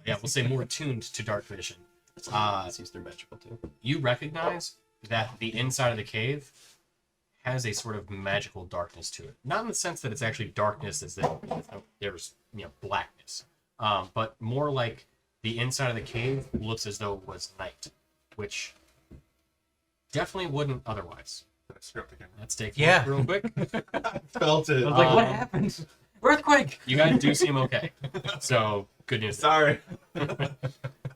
we'll say more attuned to dark vision, Since they're magical too. you recognize that the inside of the cave has a sort of magical darkness to it. Not in the sense that it's actually darkness, as that there's blackness, but more like the inside of the cave looks as though it was night, which definitely wouldn't otherwise. script again. Let's take Yeah. a look real quick. Felt it. I was like, what Um, happened? Earthquake! You guys do seem okay, so good news. Sorry.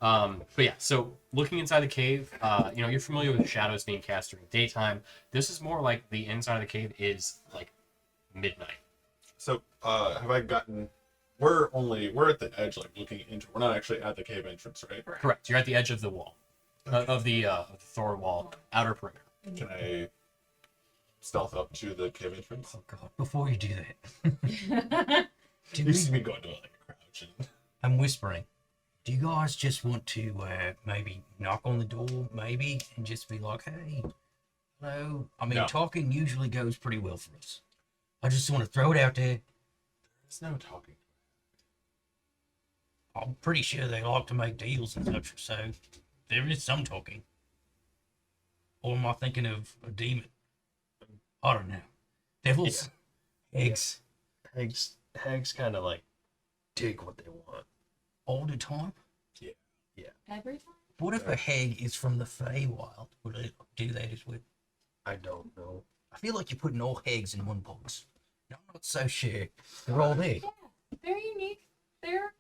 But yeah, so looking inside the cave, you're familiar with shadows being cast during daytime. This is more like the inside of the cave is like midnight. So, have I gotten? We're at the edge, like looking into. We're not actually at the cave entrance, right? Correct. You're at the edge of the wall, of the Thor wall, outer perimeter. Can I stealth up to the cave entrance? Oh god, before you do that, do You see we, me go into like a crouch and I'm whispering. Do you guys just want to maybe knock on the door, maybe, and just be like, hey, hello? I mean, No. talking usually goes pretty well for us. I just want to throw it out there. there's no talking. I'm pretty sure they like to make deals and such, so there is some talking. Or am I thinking of a demon? I don't know. Devils? Eggs? Hags kind of like dig what they want. All the time? Every time? What if a hag is from the Feywild? Would it do that as well? I don't know. I feel like you're putting all hags in one box. I'm not so sure. They're all there. Yeah, they're unique. They're,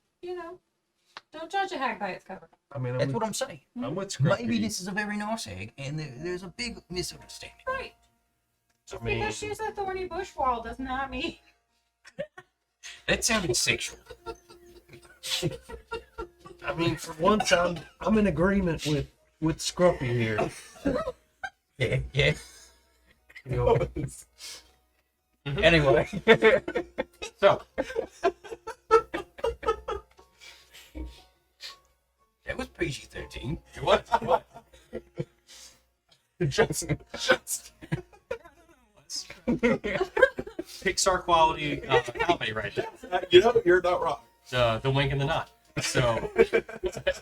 don't judge a hag by its cover. I mean, That's what I'm saying. I'm with Scruffy. Maybe this is a very nice hag, and there's a big misunderstanding. Right. Just I mean- because she's a thorny bush wall does not mean. That sounded sexual. I mean, for once, I'm in agreement with Scruffy here. Yeah. You know, Anyway. So, That was PG-13. what? just Pixar quality comedy right there. you're not wrong. The wink and the nod. So,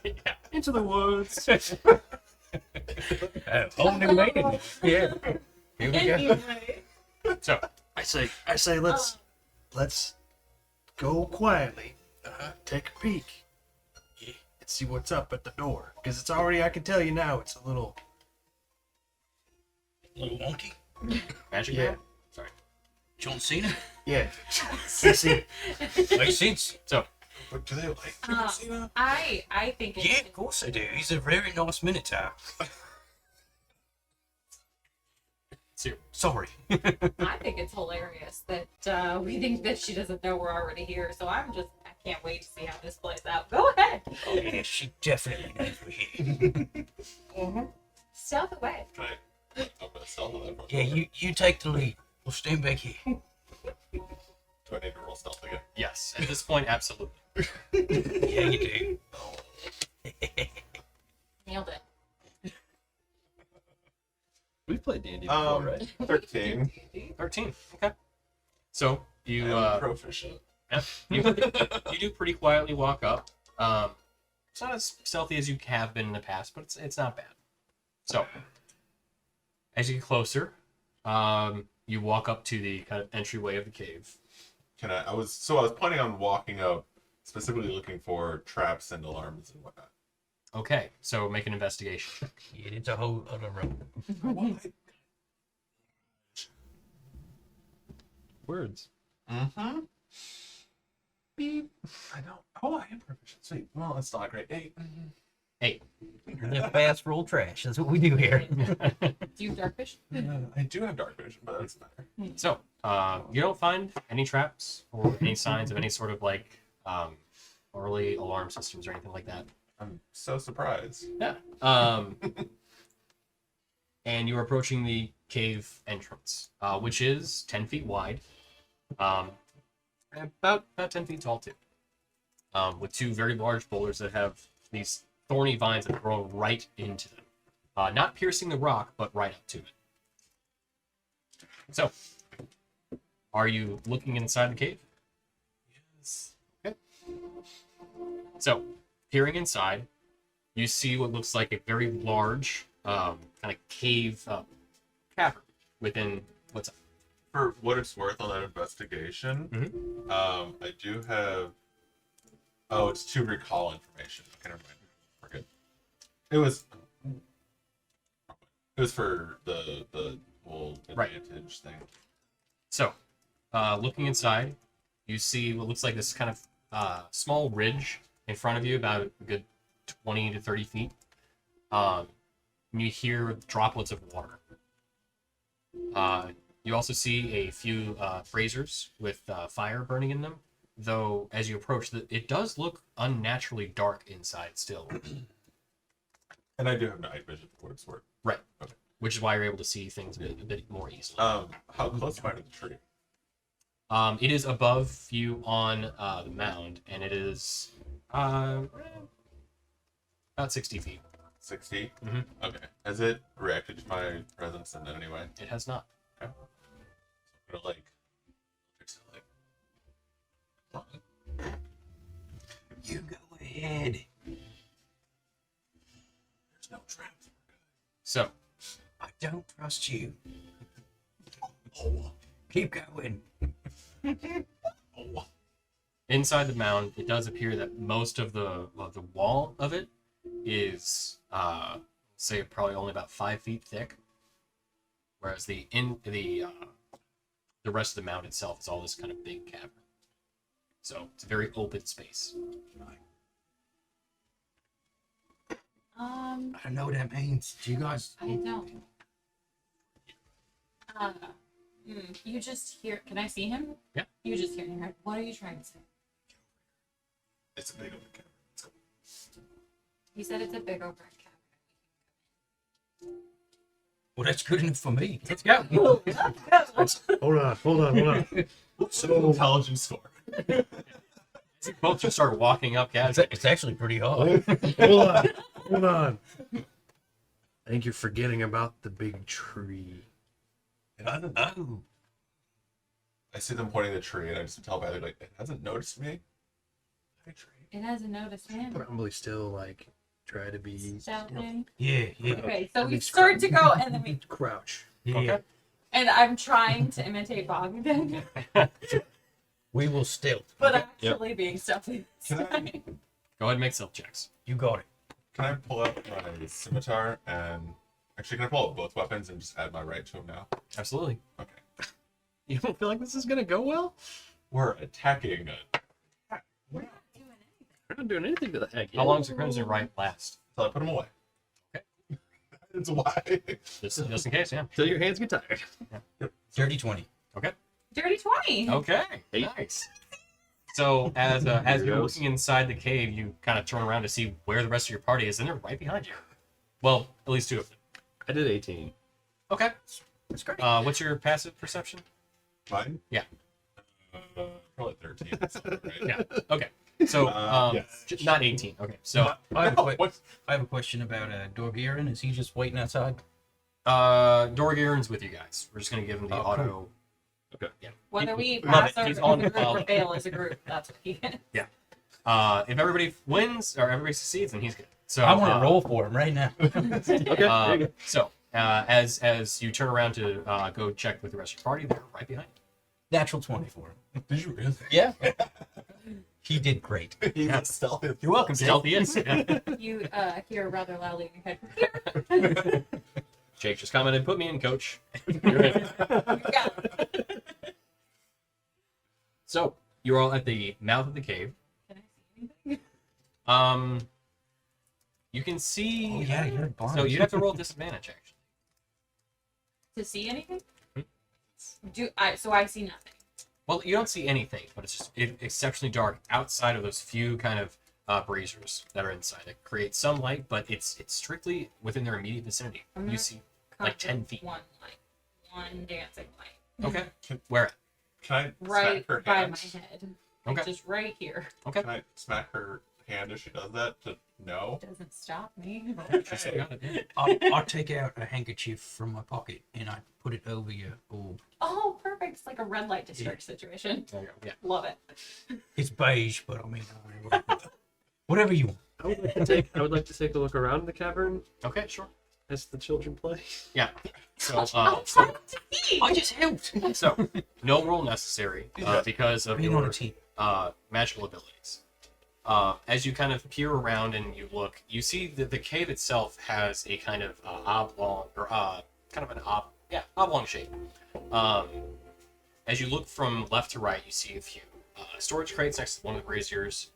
yeah. into the woods. Whole new meaning. Yeah. Here we go. Anyway. So, I say, let's go quietly, take a peek, and see what's up at the door. Because it's already, I can tell you now, it's a little. Little wonky. magic Yeah. man? Sorry. John Cena. Yeah. You see, Makes sense. So, But do they like Uh, Cena? I think it's Yeah, of course I do. He's a very nice minotaur. so Sorry. I think it's hilarious that we think that she doesn't know we're already here. So I can't wait to see how this plays out. Go ahead. Oh yeah, she definitely knows we're here. Stealth away. Can I'm gonna stealth on that one. Yeah, you take the lead. We'll stand back here. Do I need to roll stealth again? yes, at this point, absolutely. Yeah, you do. Nailed it. We've played D&D before, right? 13. 13. Okay. So you I'm proficient. yeah, you do pretty quietly walk up. It's not as stealthy as you have been in the past, but it's not bad. So as you get closer, you walk up to the kind of entryway of the cave. I was planning on walking up, specifically looking for traps and alarms and whatnot. Okay, so make an investigation. Yeah, it's a whole other room. Words. Mm-hmm. Beep. I don't. Oh, I am proficient. Sweet. Well, that's not great. 8. 8. The fast roll trash. That's what we do here. Do you have dark vision? I do have dark vision, but that's better. So you don't find any traps or any signs of any sort of like early alarm systems or anything like that. I'm so surprised. Yeah. And you're approaching the cave entrance, which is 10 feet wide, and about 10 feet tall too, with 2 very large boulders that have these thorny vines that grow right into them, not piercing the rock, but right up to it. So, are you looking inside the cave? Yes. Okay. So, peering inside, you see what looks like a very large kind of cave cavern within what's up. For what it's worth on that investigation, I do have. Oh, it's to recall information. Okay, never mind. We're good. It was for the whole Right. advantage thing. So, looking inside, you see what looks like this kind of small ridge in front of you, about a good 20 to 30 feet. And you hear droplets of water. You also see a few braziers with fire burning in them, though as you approach, it does look unnaturally dark inside still. And I do have night vision for what it's worth. Right. Okay. Which is why you're able to see things a bit more easily. How close am I to the tree? It is above you on the mound, and it is about 60 feet. 60? Mhm. Okay. Has it reacted to my presence in any way? It has not. I'm gonna like fix it like. You go ahead. There's no traps. So, I don't trust you. Keep going. inside the mound, it does appear that most of the wall of it is, say, probably only about 5 feet thick, whereas the rest of the mound itself is all this kind of big cavern. So it's a very open space. I don't know what that means. Do you guys? I don't. You just hear. Can I see him? Yeah. You just hear in your head. What are you trying to say? It's a big open cavern. He said it's a big open cavern. Well, that's good enough for me. Let's go. Hold on. So intelligence score. You both just start walking up casually. It's actually pretty hard. Hold on. I think you're forgetting about the big tree. Oh, I see them pointing the tree, and I just tell Bailey, like, it hasn't noticed me. Hi, tree. It hasn't noticed him. Probably still like try to be Shouting. yeah. Okay, so we It's start to go, and then we. crouch. Yeah. Okay. And I'm trying to imitate Bogdan, We will stealth. but actually being stealthy. Can I- Go ahead and make stealth checks. You got it. Can I pull out my scimitar and actually can I pull out both weapons and just add my right to them now? Absolutely. Okay. You don't feel like this is gonna go well? We're attacking it We're not doing anything to the heck. How long does the crimson right last? until I put them away. Okay. That's why. Just in case, yeah. Till your hands get tired. Dirty 20. Dirty 20. Okay. Eight. Nice. So as There you're goes. looking inside the cave, you kind of turn around to see where the rest of your party is, and they're right behind you. Well, at least 2 of them. I did 18. Okay. That's great. What's your passive perception? Mine? Yeah. Probably 13. That's not right. Yeah. Okay. So, Yes. not 18. Okay, so I have a, What's I have a question about Dorgirin. Is he just waiting outside? Dorgirin's with you guys. We're just gonna give him the Oh, auto. Whether we Love pass it. our He's as on a group the or fail as a group, that's what he is. If everybody wins or everybody succeeds, then he's good. So I want to roll for him right now. Okay. There you go. So as you turn around to go check with the rest of your party, they're right behind Natural 24. Did you really? Yeah. He did great. He's a stealthy. You're welcome. Stealthy is. Yeah. You hear rather loudly in your head, here. Jake just commented, "Put me in, coach." You're in. You got it. So you're all at the mouth of the cave. Can I see anything? You can see. Oh, yeah, you're blind. So you'd have to roll disadvantage actually. To see anything? Hmm? So I see nothing. Well, you don't see anything, but it's just exceptionally dark outside of those few kind of braziers that are inside. It creates some light, but it's strictly within their immediate vicinity. I'm You gonna see, like 10 feet. One light. One dancing light. Okay, where at? Can I Right smack her by hand? my head. Okay. Just right here. Okay. Can I smack her hand as she does that to know? Doesn't stop me. She still got it, yeah. I'll take out a handkerchief from my pocket and I put it over your orb. Oh, perfect. It's like a red light district situation. There you go. Yeah. Love it. It's beige, but I mean, whatever you want. I would like to take a look around the cavern Okay, sure. as the children play. Yeah. So, I'm trying to see. I just helped. so no roll necessary because of Being on a your team. magical abilities. As you kind of peer around and you look, you see that the cave itself has a kind of oblong or kind of an oblong shape. As you look from left to right, you see a few storage crates next to one of the braziers.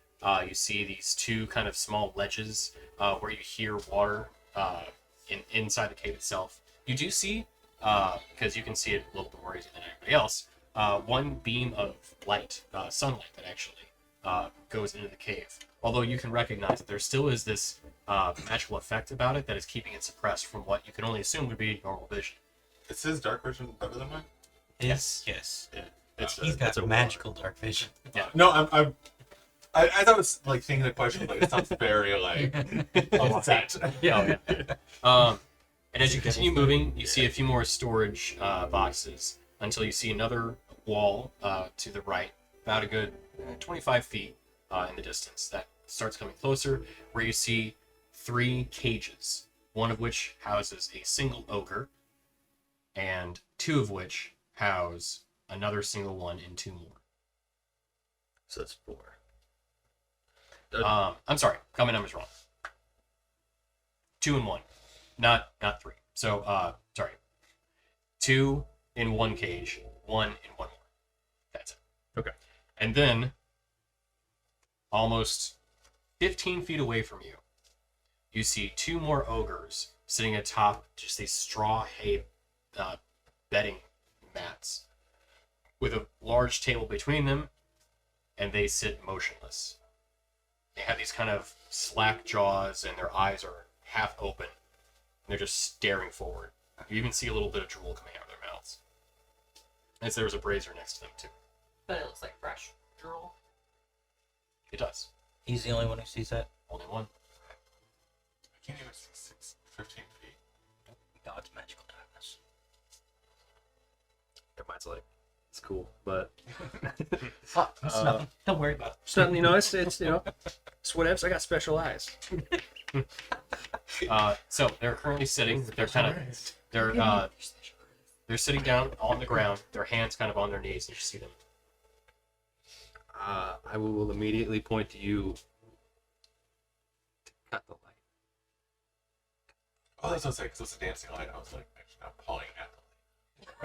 You see these two kind of small ledges where you hear water inside the cave itself. You do see, because you can see it a little bit more easy than everybody else, one beam of light, sunlight that actually goes into the cave. Although you can recognize that there still is this magical effect about it that is keeping it suppressed from what you can only assume would be normal vision. Is his dark vision better than mine? Yes. Yes. It's He's got a magical dark vision. No, I thought it was like thinking the question, but it sounds very like set. Yeah. And as you continue moving, you see a few more storage boxes until you see another wall to the right, about a good 25 feet in the distance. That starts coming closer, where you see 3 cages, one of which houses a single ogre, and 2 of which house another single one and 2 more. So that's 4. I'm sorry, got my numbers wrong. 2 and 1, not 3. So, sorry, 2 in 1 cage, 1 in 1 more. That's it. Okay. And then, almost 15 feet away from you, you see 2 more ogres sitting atop just these straw hay bedding mats, with a large table between them, and they sit motionless. They have these kind of slack jaws, and their eyes are half open. And they're just staring forward. You even see a little bit of drool coming out of their mouths. As there's a brazier next to them, too. But it looks like fresh drool. It does. He's the only one who sees that. Only one. I can't even see 15 feet. God's magical darkness. Yeah, mine's like, it's cool, but It's nothing. Don't worry about it. it's nothing. It's it's whatever. I got special eyes. So they're currently sitting. They're kind of they're sitting down on the ground. Their hands kind of on their knees, and you see them. I will immediately point to you to cut the light. Oh, that's what I was saying, because it's a dancing light. I was like, actually, not pulling at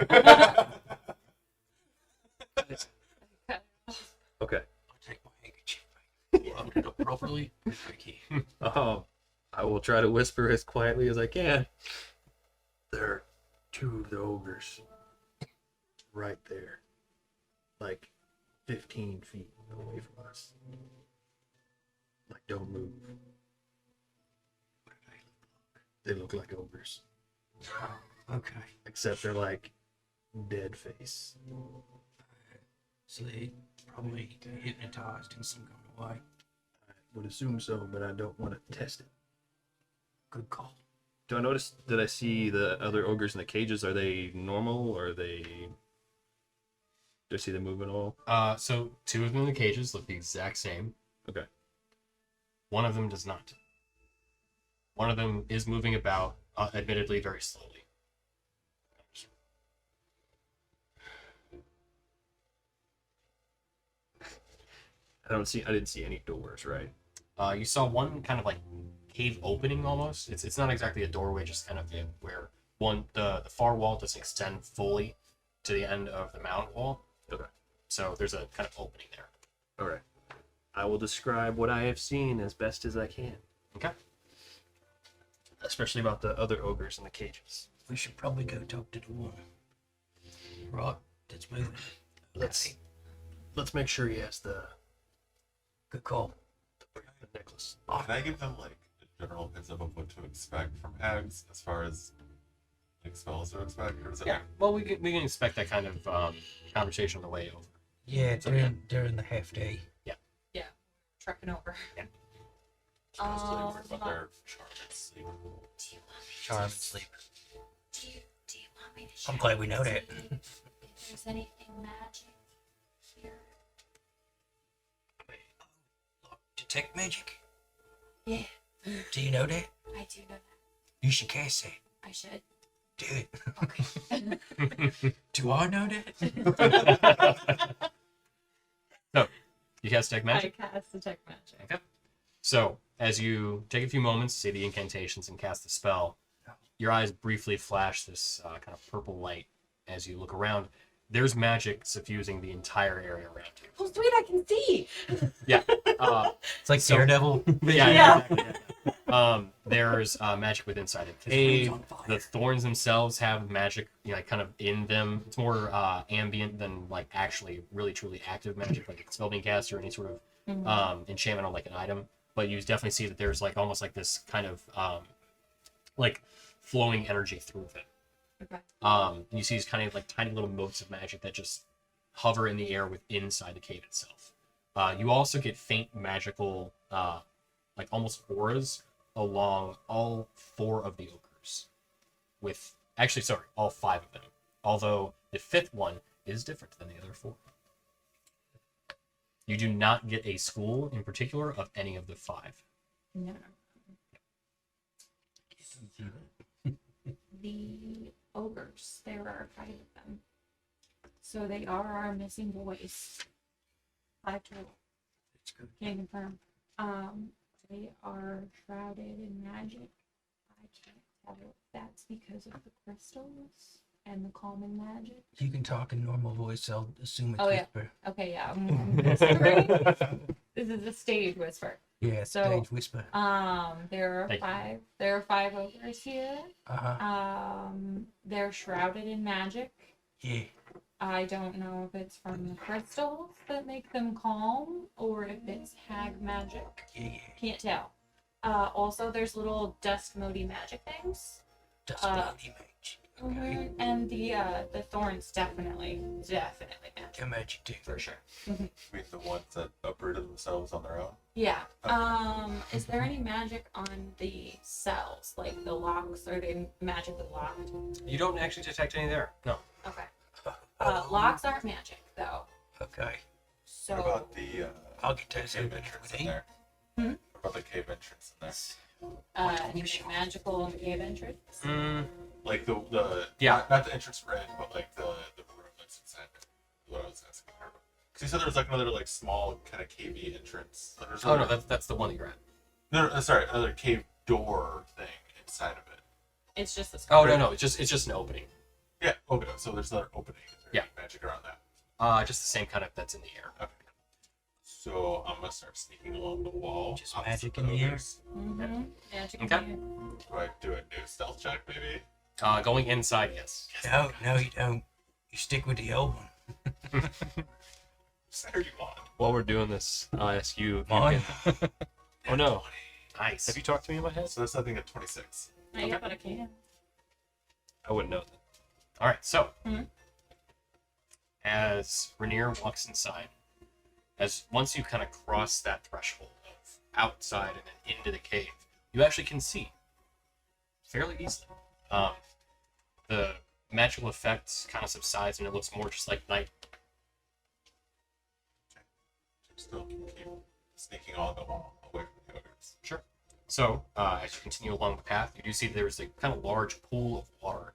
the light. Okay. I'll take my handkerchief back. Load it up properly. Put the key. I will try to whisper as quietly as I can. There are 2 of the ogres right there, like 15 feet away from us. Like, don't move. They look like ogres, Okay. except they're like dead face. So they probably hypnotized in some kind of way. would assume so, but I don't want to test it. Good call. Do I notice? Did I see the other ogres in the cages? Are they normal, or are they? Do I see them moving at all? So 2 of them in the cages look the exact same. Okay. One of them does not. One of them is moving about, admittedly very slowly. I didn't see any doors, right? You saw one kind of like cave opening almost. It's not exactly a doorway, just kind of where the far wall doesn't extend fully to the end of the mountain wall. Okay. So there's a kind of opening there. All right. I will describe what I have seen as best as I can, Okay. especially about the other ogres in the cages. We should probably go talk to the one. Right, that's moving. Let's make sure he has the Good call. necklace. Can I give them like a general heads up of what to expect from hags as far as like spells to expect, or is it Yeah. Well, we can expect that kind of conversation on the way over. Yeah, So, during the half day. Trucking over. just really worried about Um, their charm and sleep? Charm and sleep. Do you want me to I'm check glad we know to that. see if there's anything magic here? Detect magic? Yeah, Do you know that? I do know that. You should cast it. I should. Do it. Okay. Do I know that? You cast detect magic. I cast detect magic. Okay. So as you take a few moments, say the incantations, and cast the spell, your eyes briefly flash this kind of purple light as you look around. There's magic suffusing the entire area around you. Oh, sweet! I can see. Yeah. It's like So- Daredevil. Yeah. Exactly. There's magic within inside it. The thorns themselves have magic, kind of in them. It's more ambient than like actually really truly active magic, like a spell being cast or any sort of enchantment on like an item. But you definitely see that there's like almost like this kind of like flowing energy through it. Okay. You see these kind of like tiny little motes of magic that just hover in the air inside the cave itself. You also get faint magical, like almost auras along all 4 of the ogres. All 5 of them. Although the 5th one is different than the other 4. You do not get a school in particular of any of the 5. No. The ogres. There are 5 of them. So they are our missing boys. 5 total. That's good. Can confirm. They are shrouded in magic. I can't tell if that's because of the crystals and the calming magic. You can talk in normal voice. I'll assume it's Oh, yeah. whisper. Okay, yeah. I'm whispering. This is a stage whisper. Yeah, So- stage whisper. There are Thank you. 5. There are 5 ogres here. Uh-huh. They're shrouded in magic. Yeah. I don't know if it's from the crystals that make them calm or if it's hag magic. Yeah. Can't tell. Also, there's little dust mody magic things. Dust magic. Okay. And the thorns definitely magic Your magic too. for sure. I mean, the ones that uprooted themselves on their own. Yeah. Is there any magic on the cells, like the locks? Are they magically locked? You don't actually detect any there. No. Okay. Locks aren't magic though. Okay. So What about the I'll get those cave open entrance with in you. there? Hmm? What about the cave entrance in there? anything magical in the cave entrance? Like the Yeah. not the entrance red, but like the room that's inside it. Is what I was asking her about. Because you said there was like another like small kind of cavey entrance. There's Oh no, another- that's the one that you're at. no, sorry, another cave door thing inside of it. It's just this. Oh no, it's just an opening. Yeah. Okay. So there's another opening. Is there Yeah. any magic around that? Just the same kind of that's in the air. Okay. So I'm gonna start sneaking along the wall. Just opposite magic the in the air? ogres. Mm-hmm. Magic. Okay. Do I do a new stealth check, maybe? Going inside, yes. No, you don't. You stick with the old one. Whatever you want. While we're doing this, I'll ask you if you Mine. can. Oh no! Nice. Have you talked to me in my head? So that's something at 26. Yeah, but I can. I wouldn't know that. All right, so Mhm. as Rainier walks inside, once you kind of cross that threshold of outside and then into the cave, you actually can see fairly easily. The magical effect kind of subsides and it looks more just like night. Still keep sneaking all the wall away from the ogres. Sure. So, as you continue along the path, you do see there's a kind of large pool of water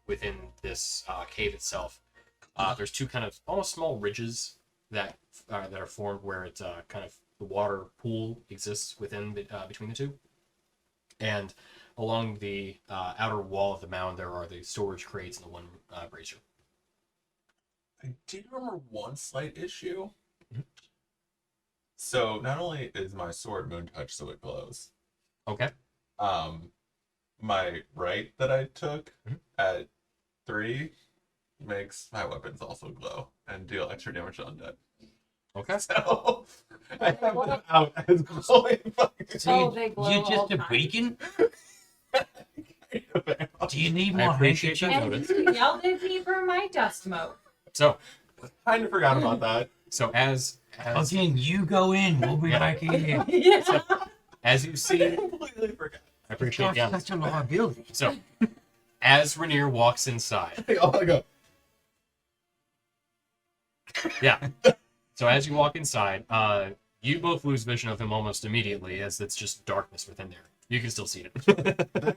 within this cave itself. There's two kind of almost small ridges that are formed where it's kind of the water pool exists within between the two. And along the outer wall of the mound, there are the storage crates and the one brazier. I do remember one slight issue. So not only is my sword moon touch so it glows, Okay. my right that I took at 3 makes my weapons also glow and deal extra damage to undead. Okay. So I have them out as glowing fucking So they glow you're all just a time. beacon? Do you need I more appreciate handkerchiefs? that. And you yelled at me for my dust mote. So, kind of forgot about that. so as Again, you go in. We'll be Yeah. back here. Yeah. as you see, I completely forgot. I appreciate the You're honesty. such a liability. So, as Rainier walks inside, Oh my god. yeah. So as you walk inside, you both lose vision of him almost immediately, as it's just darkness within there. You can still see it.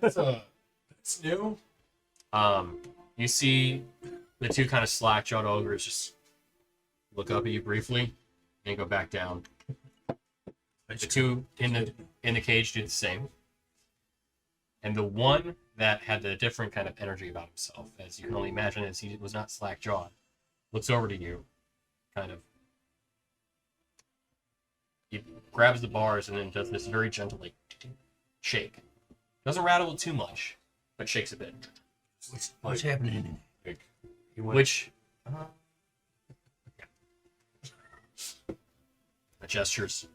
That's new. You see the two kind of slack-jawed ogres just look up at you briefly and go back down. The two in the cage do the same. And the one that had the different kind of energy about himself, as you can only imagine, as he was not slack-jawed, looks over to you, kind of. He grabs the bars and then does this very gentle shake. Doesn't rattle too much, but shakes a bit. What's happening? Like, Which the gestures.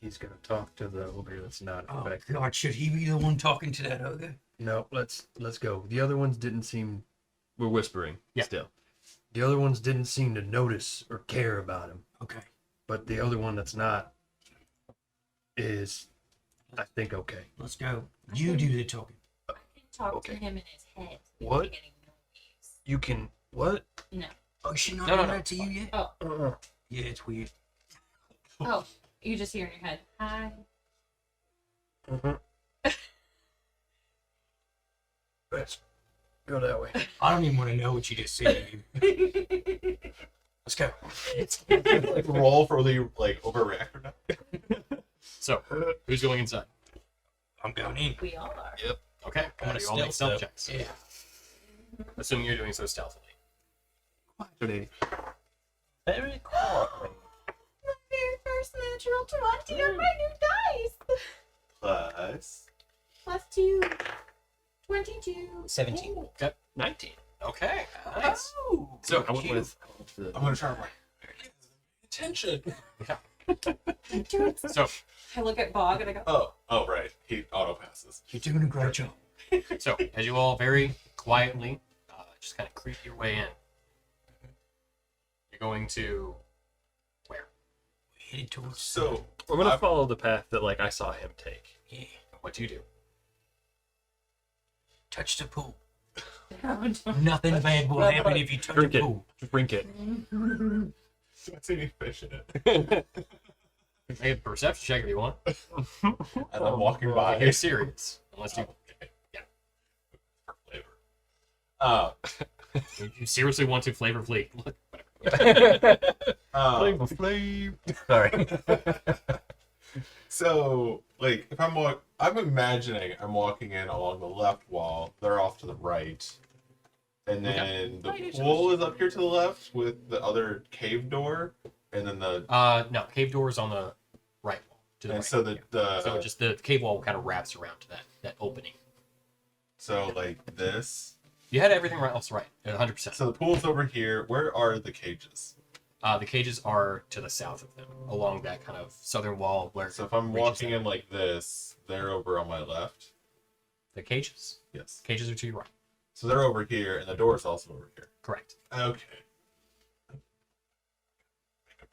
He's gonna talk to the ogre that's not Oh affected. God, should he be the one talking to that ogre? No, let's go. The other ones didn't seem. We're whispering. Yeah. Still. The other ones didn't seem to notice or care about him. Okay. But the other one that's not is, I think, okay. Let's go. You do the talking. I can talk Okay. to him in his head. What? Getting noise. You can what? Oh, is she not No, no, doing no. that to you yet? Uh, Yeah, it's weird. Oh, you just hear in your head, hi. let's go that way. I don't even want to know what you just said. Let's go. like roll for the like overreact or not. So, who's going inside? I'm going in. We all are. Okay, I'm gonna you all make stealth stealth checks. Yeah. Assuming you're doing so stealthily. Today. Very quietly. My very first natural 20 on my new dice. Plus Plus 2. 22. 17. Ooh. 19. Okay, nice. Oh. So, I went you- with. I'm gonna try my attention. So, I look at Bog and I go, Oh right. He auto passes. You're doing a great job. so as you all very quietly just kind of creep your way in, you're going to where? Headed towards. So We're gonna I've- follow the path that like I saw him take. Yeah. What do you do? Touch the pool. oh, no. Nothing bad will happen if you touch Drink the it. pool. Drink it. do I see any fish in it? Make a perception check if you want. And I'm walking by. If you're serious, unless you For flavor. you seriously want to flavor fleet. Look, whatever. Flame. Sorry. So, like, if I'm imagining I'm walking in along the left wall. They're off to the right, and then Right, the it's pool is up here to the left with the other cave door, and then the No, cave door is on the right wall. To the and right. so the So just the cave wall kind of wraps around to that opening. so like this. You had everything else right, 100%. So the pool's over here. Where are the cages? The cages are to the south of them, along that kind of southern wall where So if I'm reaches walking out. in like this, they're over on my left. The cages Yes. are to your right. So they're over here, and the door's also over here. Correct. Okay.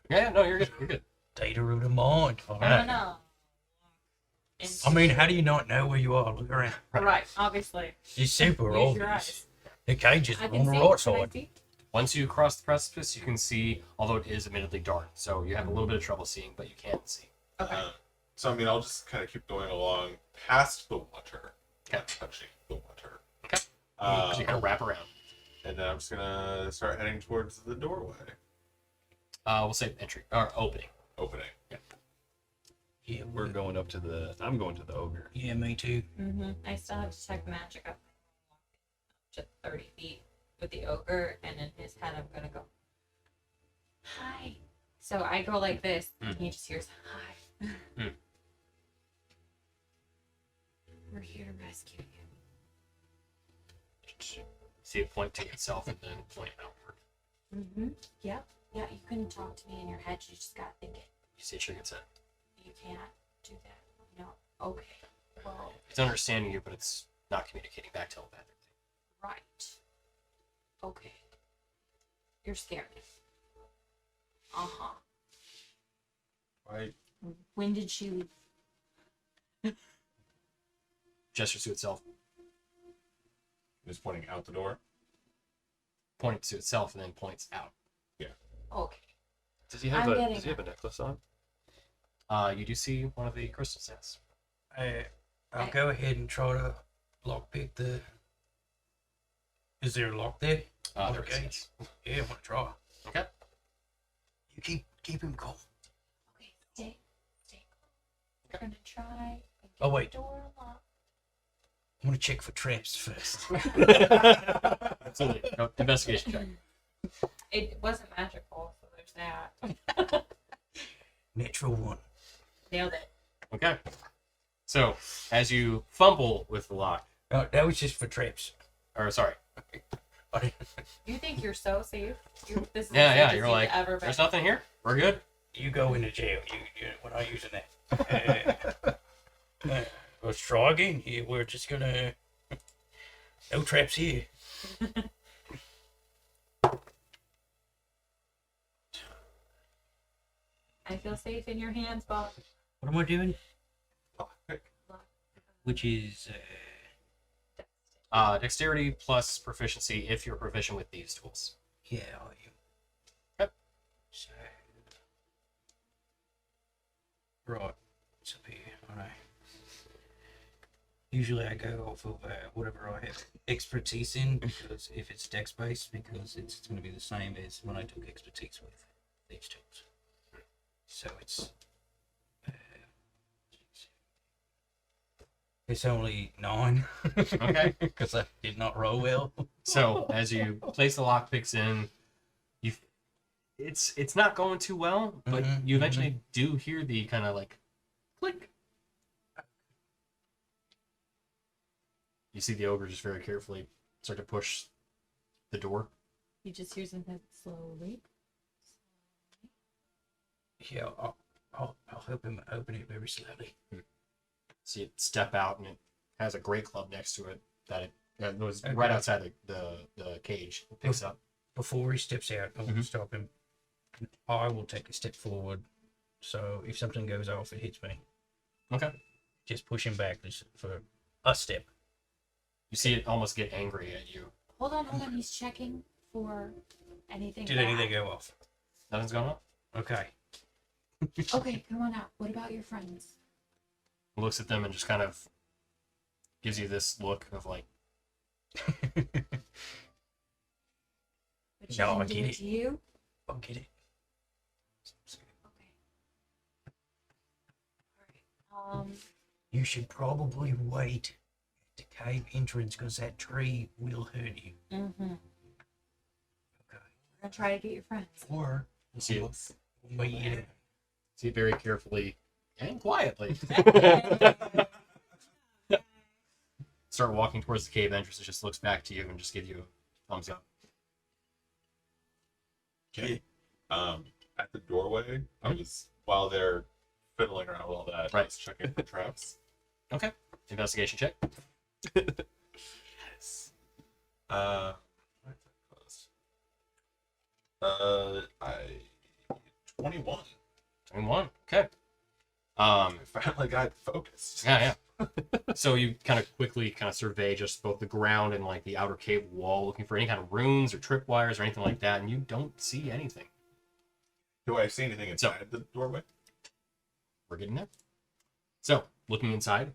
Yeah, no, you're good. You're good. Data root of mind. All No, right. no. I mean, how do you not know where you are? Look around. Right, obviously. It's super Use your obvious. eyes. The cage is I on can the see. right Can I side. see? Once you cross the precipice, you can see, although it is admittedly dark, so you have a little bit of trouble seeing, but you can see. Okay. So I mean, I'll just kind of keep going along past the water, Okay. touching the water. Okay. So you kind of wrap around. And then I'm just gonna start heading towards the doorway We'll say entry or opening. opening. Yeah, We're going up to the. I'm going to the ogre. yeah, me too. I still have to check magic up to 30 feet with the ogre, and in his head, I'm gonna go, hi. So I go like this, and he just hears, hi. Mm. We're here to rescue you. See it point to itself and then point outward. Yep. Yeah, you can talk to me in your head. You just gotta think it. You see it shake its head. You can't do that. No. Okay. Well, It's understanding you, but it's not communicating back telepathically. right. Okay. You're scared. Uh-huh. Right. When did she leave? Gestures to itself, Just pointing out the door. points to itself, and then points out. Okay. Does he have I'm a getting Does he have a necklace on? You do see one of the crystal sets. I'll go ahead and try to lockpick the. Is there a lock there? There it is, Okay. yes. Yeah, I want to try. Okay. You keep him calm. Okay. Stay. We're gonna try. And Oh, get wait. the door unlocked. I'm gonna check for traps first. Absolutely. No, investigation check. It wasn't magical, so there's that. Natural one. Nailed it. Okay. So, as you fumble with the lock, Oh, that was just for traps. or sorry, I didn't- You think you're so safe? This is the yeah, safest you're you've like, ever been. there's nothing here. We're good. You go into jail. We're not using that. Let's try again. Yeah, we're just gonna. No traps here. I feel safe in your hands, Bob. What am I doing? Lockpick. Which is. Dexterity plus proficiency if you're proficient with these tools. Yeah, I am. Yep. So. Right. It's up here. Alright. Usually I go off of whatever I have expertise in, because if it's dex based, because it's going to be the same as when I took expertise with these tools. So it's. It's only 9. Okay. Because I did not roll well. So as you place the lockpicks in, it's not going too well, but Mhm, you eventually do hear the kind of like click. You see the ogre just very carefully start to push the door. You just hear something slowly. Yeah, I'll help him open it very slowly. See it step out, and it has a great club next to it that it was Okay. right outside the cage. It picks up. Before he steps out, I will stop him. I will take a step forward. So if something goes off, it hits me. Okay. Just push him back just for a step. You see it almost get angry at you. Hold on. He's checking for anything. Did bad. anything go off? Nothing's going on. Okay. Okay, come on out. What about your friends? Looks at them and just kind of gives you this look of like, But she No, I didn't do get it it. to you? I'll get it. Okay. All right. You should probably wait at the cave entrance because that tree will hurt you. Mm-hmm. We're Okay. gonna try to get your friends. Or you see it, wait. see it very carefully and quietly. Start walking towards the cave entrance. It just looks back to you and just gives you a thumbs up. Okay. At the doorway, I was while they're fiddling around with all that. I Right. was checking for traps. Okay. Investigation check. Yes. Why is that closed? I 21. 21. finally got focused. Yeah, yeah. So you kind of quickly kind of survey just both the ground and like the outer cave wall, looking for any kind of runes or tripwires or anything like that, and you don't see anything. Do I see anything inside the doorway? We're getting there. So, looking inside,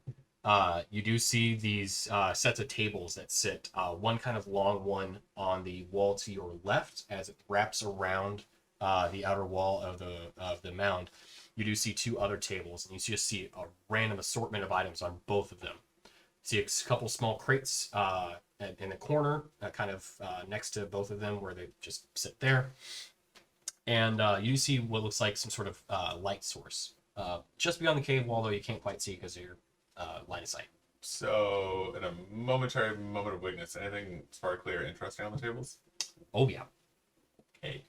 you do see these sets of tables that sit, one kind of long one on the wall to your left as it wraps around the outer wall of the mound. You do see two other tables, and you just see a random assortment of items on both of them. See a couple small crates in the corner, kind of next to both of them, where they just sit there. And you see what looks like some sort of light source just beyond the cave wall, though you can't quite see because of your line of sight. So, in a momentary moment of weakness, anything sparkly or interesting on the tables? Oh, yeah. Okay.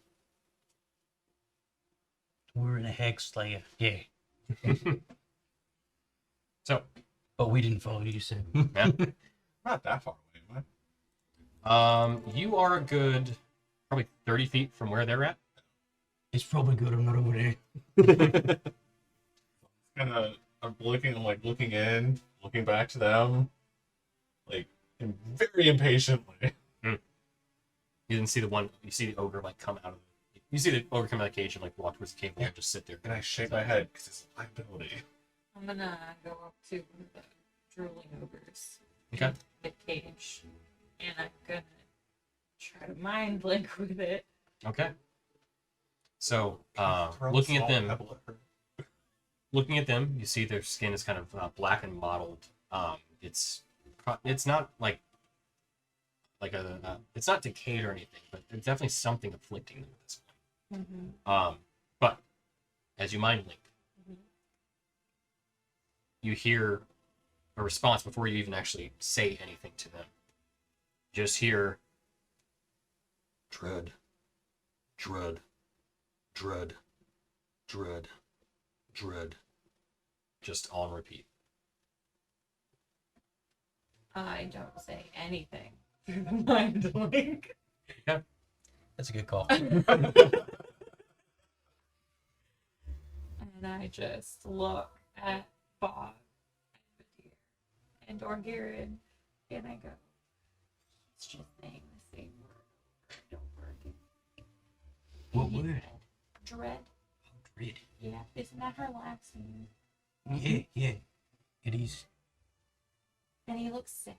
We're in a hex slayer. Yeah. So, But we didn't follow you, said. yeah. Not that far away, am I? You are a good probably 30 feet from where they're at. It's probably good I'm not over there. I'm looking in, looking back to them, like, very impatiently. You didn't see the one. You see the ogre like come out of. You see the ogre come out of the cage and like walk towards the cave wall and just sit there. And I shake my head because it's a liability. I'm gonna go up to the drooling ogres. Okay. in The cage. And I'm gonna try to mind link with it. Okay. So, Throw a looking at small them, pebble at her. you see their skin is kind of black and mottled. It's not it's not decayed or anything, but there's definitely something afflicting them at this point. Mm-hmm. But as you mind link, you hear a response before you even actually say anything to them. Just hear dread, dread, dread, dread, dread, just on repeat. I don't say anything through the mind link. That's a good call. And I just look at Bob and Orgirid and I go, it's just saying the same word over and over again. What word? Dread. Dread. Yeah, isn't that her last name? Yeah, yeah. It is. And he looks sick.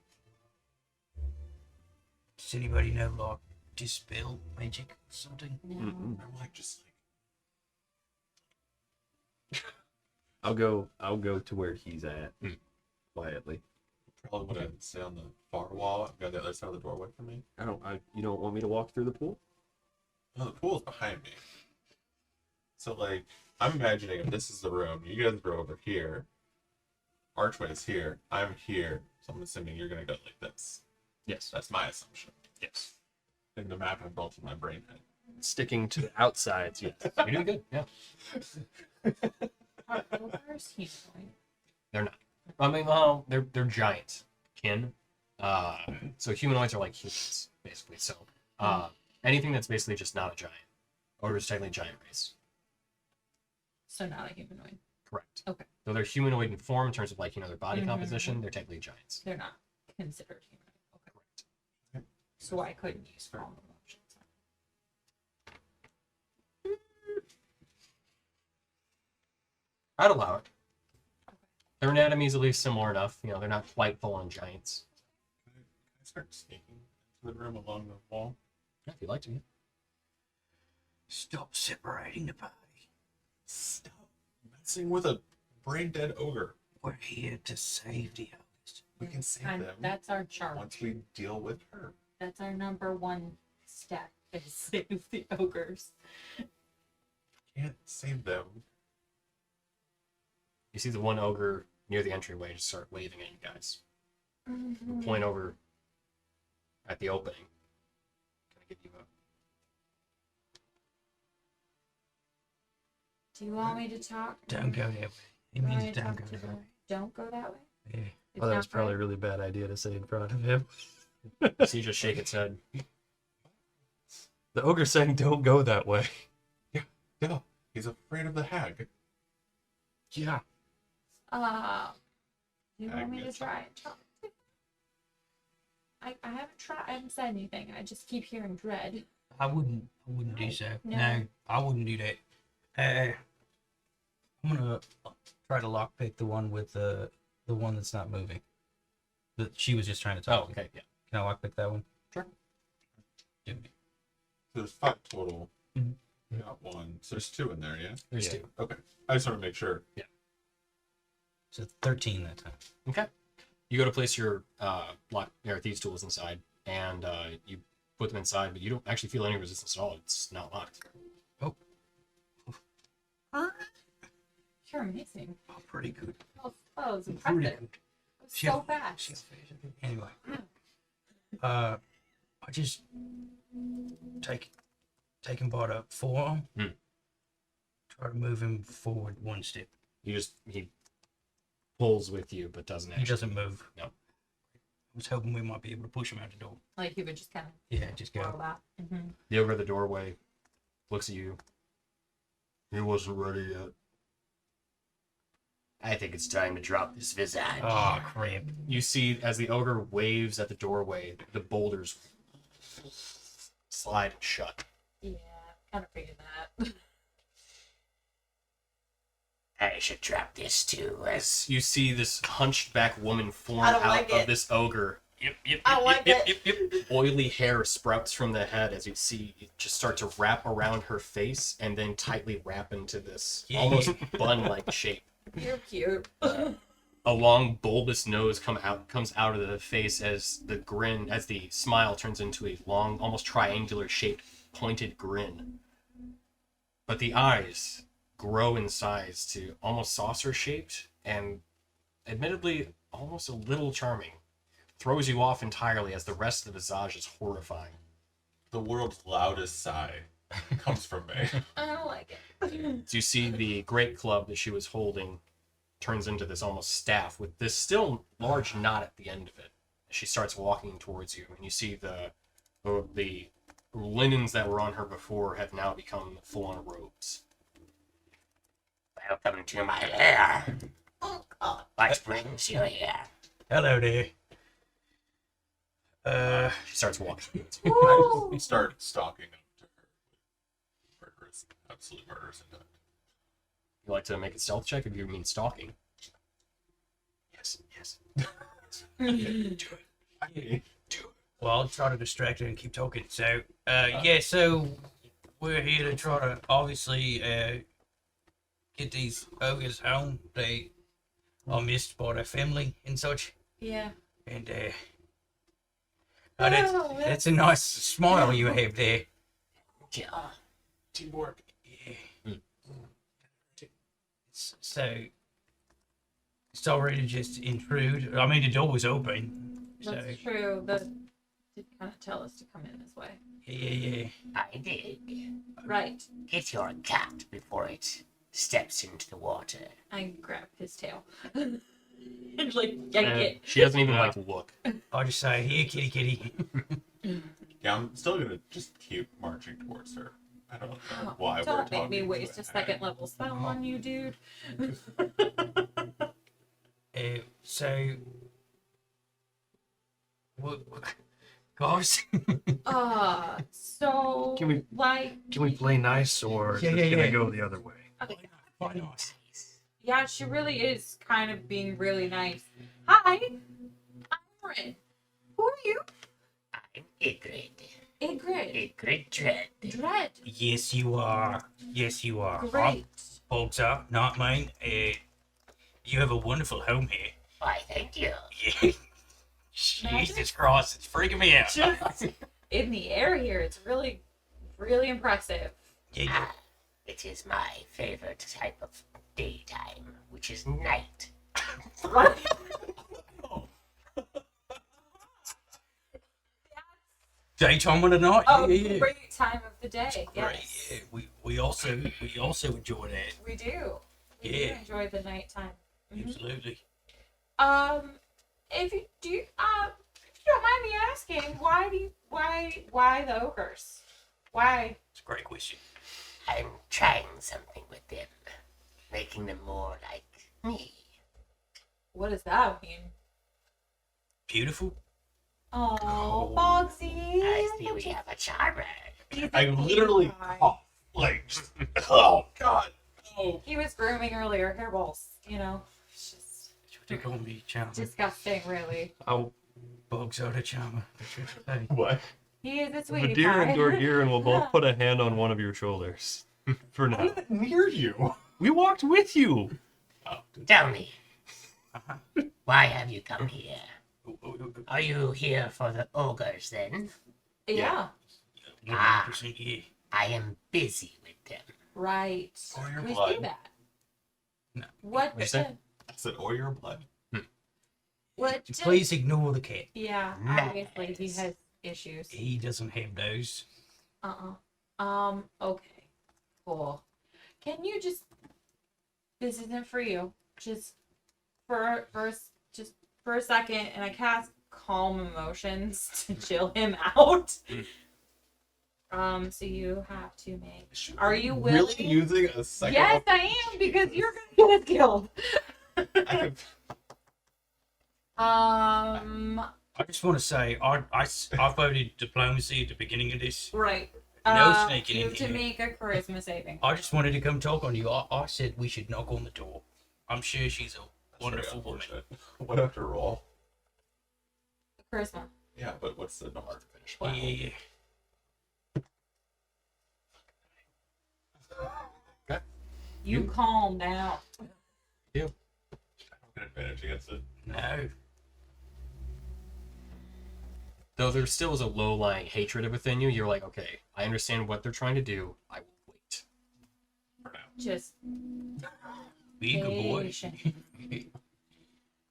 Does anybody know, like, dispel magic or something? No. I'm like, just I'll go to where he's at quietly. probably want to stay on the far wall. I've got the other side of the doorway from me. You don't want me to walk through the pool? No, the pool's behind me. So, like, I'm imagining if this is the room, you guys are over here, archway's here, I'm here, so I'm assuming you're gonna go like this. Yes. That's my assumption. Yes. In the map I built in my brain head. Sticking to the outsides, yes. You're doing good. Yeah. Are ogres humanoid? They're not. I mean, well, they're giant kin. So humanoids are like humans, basically. So anything that's basically just not a giant, or is technically a giant race. So not a humanoid. Correct. Okay. So they're humanoid in form in terms of like their body composition. They're technically giants. They're not considered humanoid. Okay. Correct. So I couldn't use formal emotions. I'd allow it. Their anatomy is at least similar enough. They're not quite full-on giants. Can I start sneaking into the room along the wall? Yeah, if you'd like to. Yeah. Stop separating the party. Stop messing with a brain-dead ogre. We're here to save the others. We can save And them that's our charge. once we deal with her. That's our number one step is save the ogres. Can't save them. You see the one ogre near the entryway just start waving at you guys. Point over at the opening. Can I give you a... Do you want me to talk? Don't go that way. He You want means me to don't talk go to that the- way. Don't go that way. Yeah. It's Well, that not was probably a right? really bad idea to say in front of him. You see, just shake its head. The ogre's saying don't go that way. No, he's afraid of the hag. Yeah. You want me to Agnes. try? I haven't tried. I haven't said anything. I just keep hearing dread. I wouldn't do so. No. No, I wouldn't do that. I'm gonna try to lockpick the one with the one that's not moving. That she was just trying to Oh, talk. okay, yeah. Can I lockpick that one? Sure. Do it. There's 5 total. Mhm. We got 1. So there's 2 in there, yeah? There's Yeah. 2. Okay. I just want to make sure. So 13 that time. Okay. You go to place your thieves tools inside, and you put them inside, but you don't actually feel any resistance at all. It's not locked. You're amazing. Oh, pretty good. Oh, that was Pretty impressive. good. It was so fast. Anyway, I just taking Bart up forearm. Try to move him forward 1 step. He pulls with you, but doesn't He actually. doesn't move. No. I was hoping we might be able to push him out the door. Like he would just kind of Yeah, just go go. that. Mm-hmm. The ogre at the doorway looks at you. He wasn't ready yet. I think it's time to drop this visage. Oh, crap. You see, as the ogre waves at the doorway, the boulders slide shut. Yeah, kind of figured that. I should drop this too, as You see this hunched back woman form I don't out like of it. this ogre. I like it. Oily hair sprouts from the head as you see it just start to wrap around her face and then tightly wrap into this almost bun-like shape. You're cute. A long bulbous nose comes out of the face as the smile turns into a long, almost triangular shaped pointed grin. But the eyes grow in size to almost saucer shaped and admittedly almost a little charming. Throws you off entirely as the rest of the visage is horrifying. The world's loudest sigh comes from me. I don't like it. So you see the great club that she was holding turns into this almost staff with this still large knot at the end of it. She starts walking towards you, and you see the linens that were on her before have now become full-on robes. welcome to my lair. Oh God. What brings you here? Hello there. She starts walking. I start stalking up to her with murderous, absolute murderous intent. You like to make a stealth check if you mean stalking? Yes. Well, I'll try to distract her and keep talking. So, yeah, so we're here to try to obviously get these ogres home. They are missed by their family and such. Yeah. And that's a nice smile you have there. Yeah. Teamwork. Yeah. So it's already just intrude. I mean, the door was open. So That's true. That did kind of tell us to come in this way. yeah. I did. Right. Get your cat before it steps into the water. I grab his tail. And like yank it. She doesn't even like look. I'll just say, here, kitty, kitty. Yeah, I'm still gonna just keep marching towards her. I don't know why we're Don't talking. make me waste a but second level spell on you, dude. So, what, guys? So Can we- like Can we play nice, or Yeah, is yeah, it gonna yeah. go the other way? Why not? yeah, she really is kind of being really nice. Hi, I'm Rin. Who are you? I'm Igrid. Igrid. Igrid Dread. Dread. Yes, you are. Yes, you are. Great. Bolter, not mine. You have a wonderful home here. Why, thank you. Jesus Christ, it's freaking me out. Just in the air here, it's really, really impressive. Yeah, Ah, it is my favorite type of daytime, which is night. What? daytime and a night. Oh, yeah. great time of the day. Right, Yes, yeah. We also enjoy that. we do. We do Yeah. enjoy the nighttime. Mhm. Absolutely. If you do, if you don't mind me asking, why the ogres? Why? It's a great question. I'm trying something with them, making them more like me. What does that mean? Beautiful. Oh, Foxy. I see we have a charmer. He's a I cute literally guy. cough. Like, just, oh, God. Oh. He was grooming earlier, hairballs, you know. It's just That's what they call me, Charmer. disgusting, really. Oh, Bugs out of Charmer. That's what they say. What? He is a sweetie Vadir pie. and Dorgirin will both put a hand on one of your shoulders. For now. Near you. We walked with you. Oh, Tell me, why have you come here? Are you here for the ogres then? Yeah, 100% yeah. I am busy with them. right. Or your We blood. see that. No. What? you say? I said, or your blood. What? Please ignore the cat. Yeah, Nice. obviously he has issues. He doesn't have those. Okay. Cool. Can you just? This isn't for you. Just for a second, and I cast calm emotions to chill him out. So you have to make. Are you willing? Really using a second? Yes, I am, because you're gonna get us killed. I have, I just want to say, I voted diplomacy at the beginning of this. Right. No sneaking You in have to here. make a charisma saving. I just wanted to come talk on you. I said we should knock on the door. I'm sure she's a wonderful woman. What after roll? Charisma. Yeah, but what's the number to finish? Wow. Yeah. You calm down. I don't get advantage against it. No. Though there still is a low-lying hatred within you, you're like, okay, I understand what they're trying to do. I will wait. For now. Just Be a good boy. patient.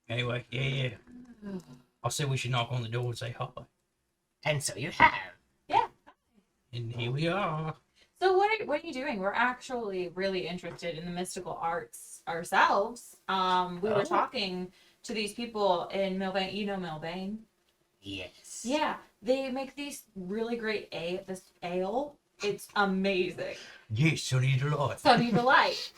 Anyway, yeah. I said we should knock on the door and say hi. And so you have. And here we are. So what are you doing? We're actually really interested in the mystical arts ourselves. We were talking to these people in Milbane. You know Milbane? Yes. Yeah, they make these really great this ale. It's amazing. Yes, Sunny Delight. Sunny Delight.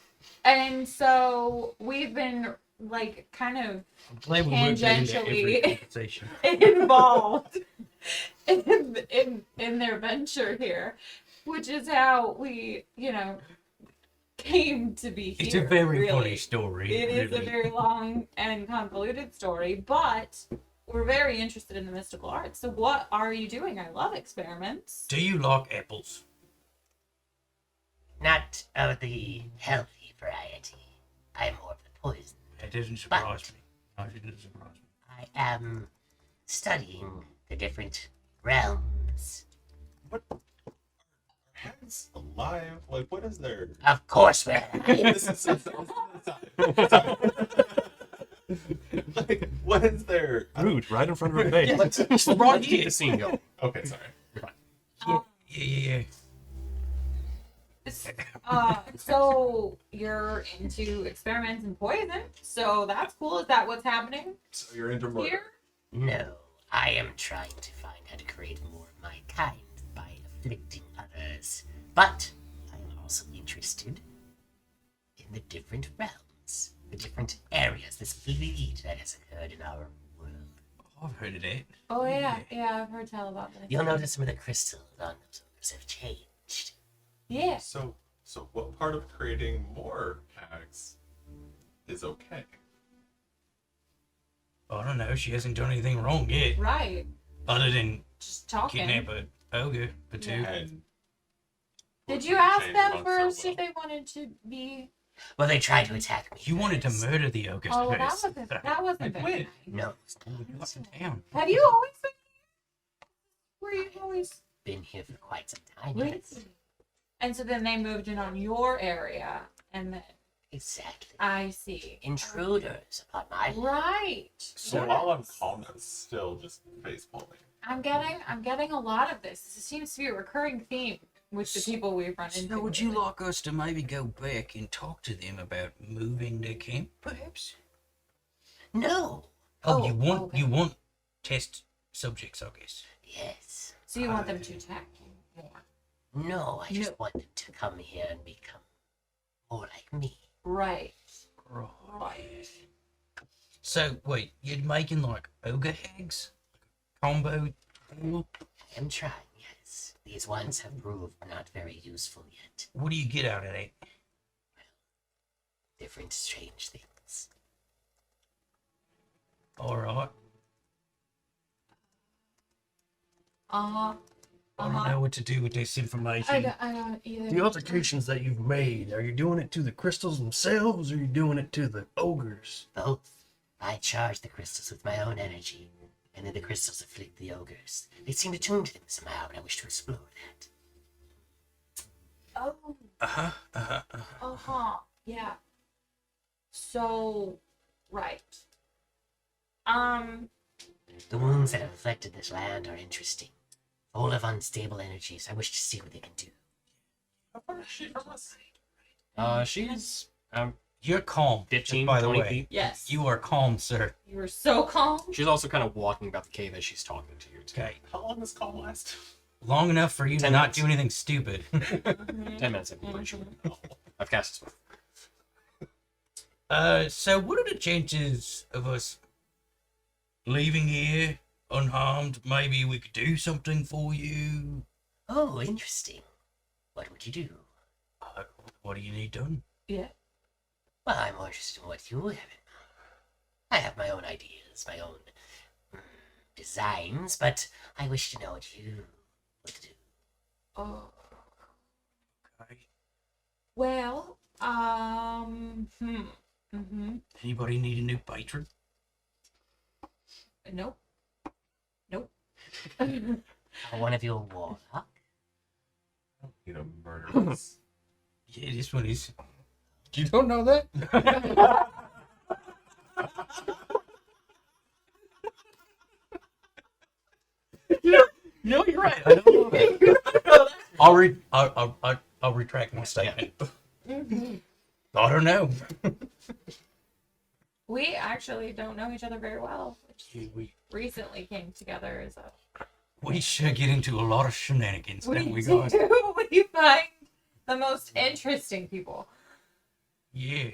And so we've been like kind of I'm glad we worked that into every Tangentially. conversation. involved in their venture here, which is how we, came to be here. It's a very really. funny story. It is a really. very long and convoluted story, but we're very interested in the mystical arts. So what are you doing? I love experiments. Do you like apples? Not of the healthy variety. I am more of the poison. That doesn't surprise me. No, it doesn't surprise me. I am studying the different realms. Heads alive? Like, what is there? Of course, we're This is like, what is there? Rude, right in front of her face. Yeah, let's keep the scene going. Okay, sorry. Yeah. So you're into experiments and poison. So that's cool. Is that what's happening So you're into murder. here? No, I am trying to find how to create more of my kind by afflicting others. But I am also interested in the different realms, the different areas, this bleed that has occurred in our world. I've heard of that. Oh yeah, I've heard tell about this. You'll notice some of the crystals on those ogres have changed. Yeah. So what part of creating more packs is okay? I don't know. She hasn't done anything wrong yet, Right. other than Just talking. kidnap a ogre for two. And Did you ask change them amongst our first will. if they wanted to be? Well, they tried to attack me. You wanted to first. murder the ogre Oh, well, that first. wasn't very nice. No, You got them down. Have you always been here? Were you always? been here for quite some time. Really? Yes. And so then they moved in on your area, and then Exactly. I see. Intruders upon my Right. so while I'm calm, I'm still just face palming. I'm getting a lot of this. This seems to be a recurring theme with the people we've run into. So would you like us to maybe go back and talk to them about moving their camp, perhaps? No. Oh, you want okay. you want test subjects, I guess. Yes. So you want them to attack you more? No, I just No. want them to come here and become more like me. Right. Right. Right. So wait, you're making like ogre eggs, combo deal? I am trying, yes. These ones have proved not very useful yet. What do you get out of that? Different strange things. All right. Uh-huh. I don't know what to do with this information. I don't either. The altercations that you've made, are you doing it to the crystals themselves, or are you doing it to the ogres? Both. I charge the crystals with my own energy, and then the crystals afflict the ogres. They seem attuned to them somehow, and I wish to explore that. Oh. Uh-huh. Yeah. So, right. The wounds that have afflicted this land are interesting. Full of unstable energies. I wish to see what they can do. How far is she from us? She's You're calm. 15, by the 20 way. feet. Yes. You are calm, sir. You were so calm. She's also kind of walking about the cave as she's talking to you. Too. Okay. How long does call last? Long enough for you to 10 not minutes. do anything stupid. 10 10 minutes, I'm pretty sure. I've cast this before. So what are the chances of us leaving here unharmed? Maybe we could do something for you. Oh, interesting. What would you do? What do you need done? Yeah. Well, I'm more interested in what you have in mind. I have my own ideas, my own designs, but I wish to know what you would do. Oh. Okay. Well, Anybody need a new patron? Nope. Nope. One of your warlock? You know, murderers. Yeah, this one is. You don't know that? No, you're right. I don't know that. I'll retract my statement. I don't know. We actually don't know each other very well. Yeah, Which recently came together as a. we should get into a lot of shenanigans, don't we, do. guys? We find the most interesting people. Yeah.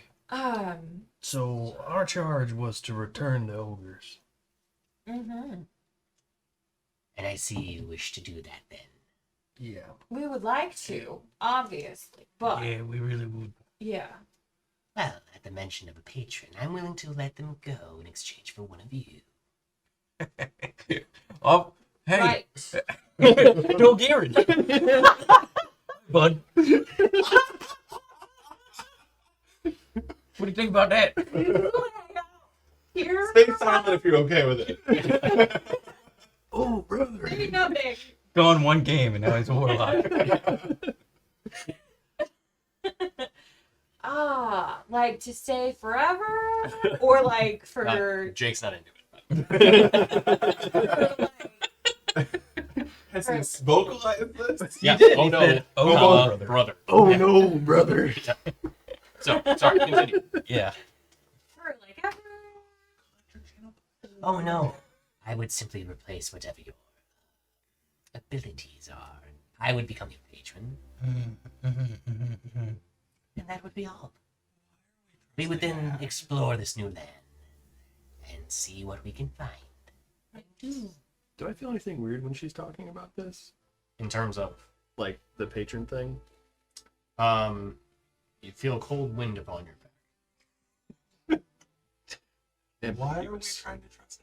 So our charge was to return the ogres. Mm-hmm. And I see you wish to do that then. Yeah. We would like to, obviously, but Yeah, we really would. yeah. Well, at the mention of a patron, I'm willing to let them go in exchange for one of you. Oh, hey, Right. no Garen. Bud. What do you think about that? Here. Stay silent if you're okay with it. Oh, brother. Maybe nothing. Gone one game and now he's a warlock. Like to stay forever, or like for Jake's not into it. Has he vocalized this? Yeah. did. Oh He no. said, "Oh, Oh, brother." brother. Oh Yeah. no, brother. So sorry. Continue. Yeah. for like ever. Oh no, I would simply replace whatever your abilities are. I would become your patron, and that would be all. We would then explore this new land and see what we can find. Do I feel anything weird when she's talking about this? In terms of, Like the patron thing? you feel a cold wind upon your back. Why are we trying to trust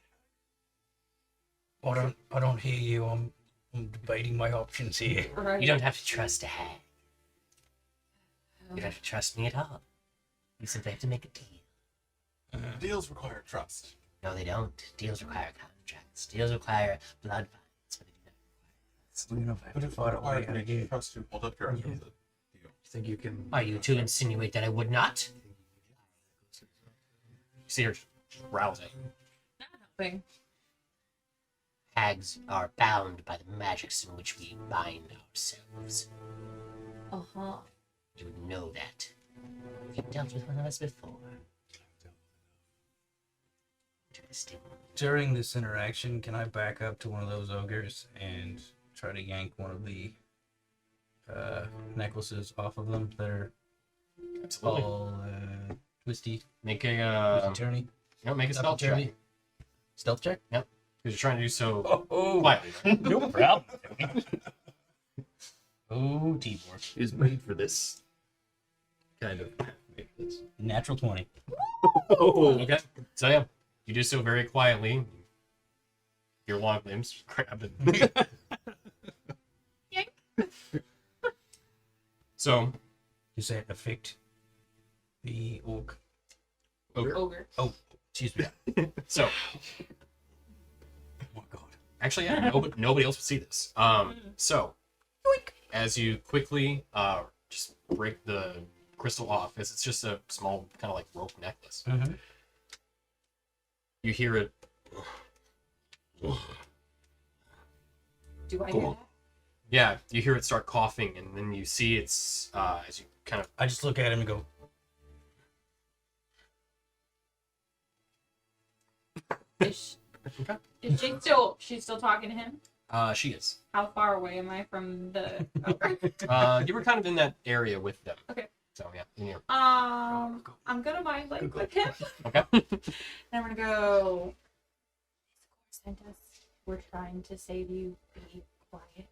I don't hear you. I'm debating my options here. Right. You don't have to trust a hag. You don't have to trust me at all. You simply have to make a deal. Deals require trust. No, they don't. Deals require contracts. Deals require blood violence, but they do not require. But if I required me to trust you, hold up your end of the deal. You think you can? Are you to insinuate that I would not? You see her rousing. Nothing. Hags are bound by the magics in which we bind ourselves. Uh-huh. You would know that. You've dealt with one of us before. Interesting. During this interaction, can I back up to one of those ogres and try to yank one of the necklaces off of them that are Absolutely. all twisty, Make a attorney? No, make a stealth check. Stealth check? Because you're trying to do so quietly. Right? No problem. Oh, Tibor. Is made for this kind of. Natural 20. Okay. So yeah, you do so very quietly. Your long limbs grab it. So, Does that affect the orc? Ogre. Oh, excuse me. so Oh my god. actually, yeah, nobody else would see this. So as you quickly just break the crystal off, as it's just a small kind of like rope necklace, Mm-hmm. you hear it. Do I hear that? Yeah, you hear it start coughing, and then you see it's as you kind of. I just look at him and go, Is she she's still talking to him? She is. How far away am I from the ogre? You were kind of in that area with them. Okay. So yeah, in your. I'm gonna mind like click him. Okay. And I'm gonna go. Sent us. We're trying to save you. Be quiet and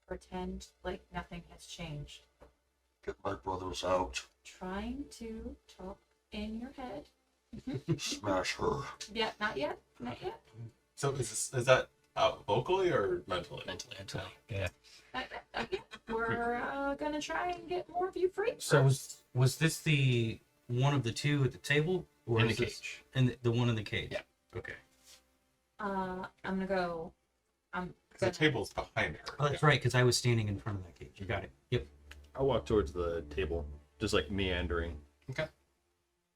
pretend like nothing has changed. Get my brothers out. Trying to talk in your head. Smash her. Yeah, not yet. Not yet. So is that vocally or mentally? Mentally. yeah. Not yet. Not yet. We're gonna try and get more of you free. So first. was this the one of the two at the table? Or In is the this- cage. In the one in the cage? Yeah. Okay. I'm gonna go. I'm Because the gonna. table's behind her. Oh, that's right, because I was standing in front of that cage. You got it. Yep. I'll walk towards the table, just like meandering.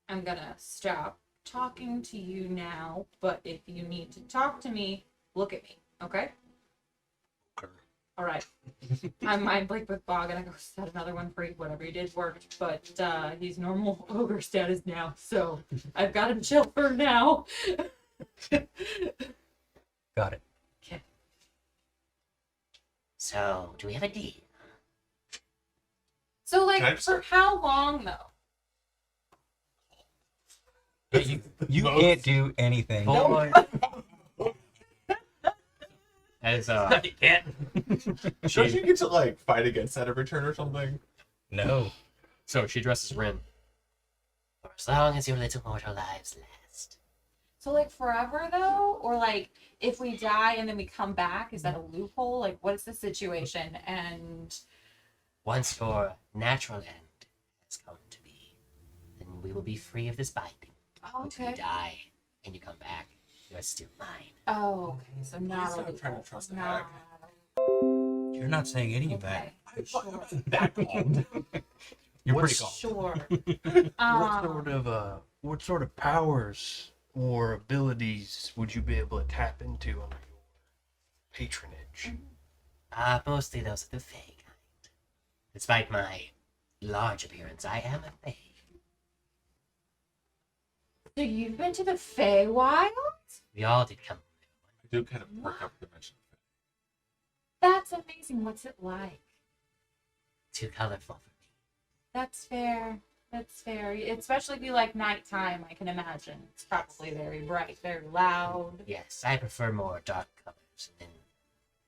I'm gonna stop talking to you now, but if you need to talk to me, look at me, okay? Okay. All right. I'm mind blank with Bog, and I go set another one free. Whatever you did worked, but he's normal ogre status now, so I've got him chill for now. Got it. So, do we have a deal? So, Can I like, just- for how long though? Yeah, you can't do anything. Boy. As You can't. Don't you get to like fight against that every turn or something? No. so she dresses Rin. For as long as your little mortal lives last. So, like, forever though, or like, if we die and then we come back, is that a loophole? Like, what is the situation? And Once your natural end has come to be, then we will be free of this binding. Once you die and you come back, you are still mine. Oh, okay. So not He's a not trying loophole. to trust the Not hack. You're not saying any of okay. that. Sure. That calm. You're What's- pretty calm. Sure. What sort of powers or abilities would you be able to tap into under your patronage? Mostly those of the Fae kind. Despite my large appearance, I am a Fae. So you've been to the Feywild? We all did come. I do kind of work up the mission. That's amazing. What's it like? Too colorful for me. That's fair. That's fair. Especially if you like nighttime, I can imagine. It's probably very bright, very loud. Yes, I prefer more dark colors and then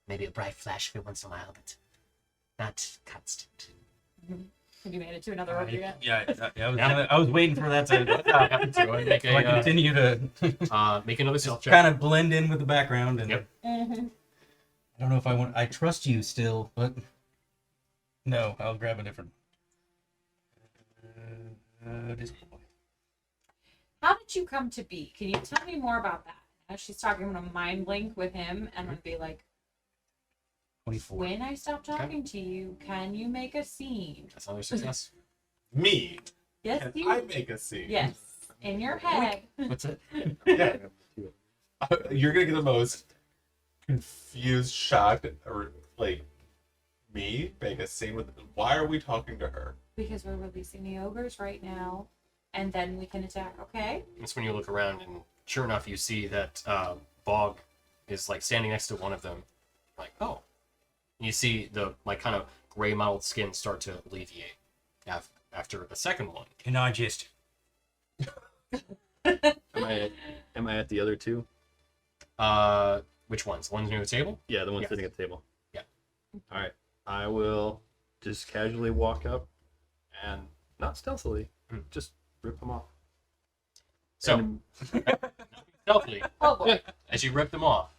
maybe a bright flash every once in a while, but not constant. Have you made it to another ogre yet? I was waiting for that to Go ahead and make so I a, continue to make another stealth check. kind of blend in with the background. And Yep. Mm-hmm. I don't know if I want. I trust you still, but no, I'll grab a different. This one. How did you come to be? Can you tell me more about that? As she's talking, I'm gonna mind link with him and I'm gonna be like, 24. when I stop talking to you, can you make a scene? That's another success. Me. Yes, Can you. I make a scene? Yes, in your head. What's it? Yeah. You're gonna get the most confused, shocked, or like me make a scene with. Why are we talking to her? Because we're releasing the ogres right now, and then we can attack. Okay. That's when you look around, and sure enough, you see that Bog is like standing next to one of them. Like, oh. And you see the like kind of gray mottled skin start to alleviate after the second one. And I just Am I at the other two? Which ones? The ones near the table? Yeah, the one Yes. sitting at the table. Yeah. All right. I will just casually walk up and not stealthily, just rip them off. So, stealthily, Oh boy. as you rip them off.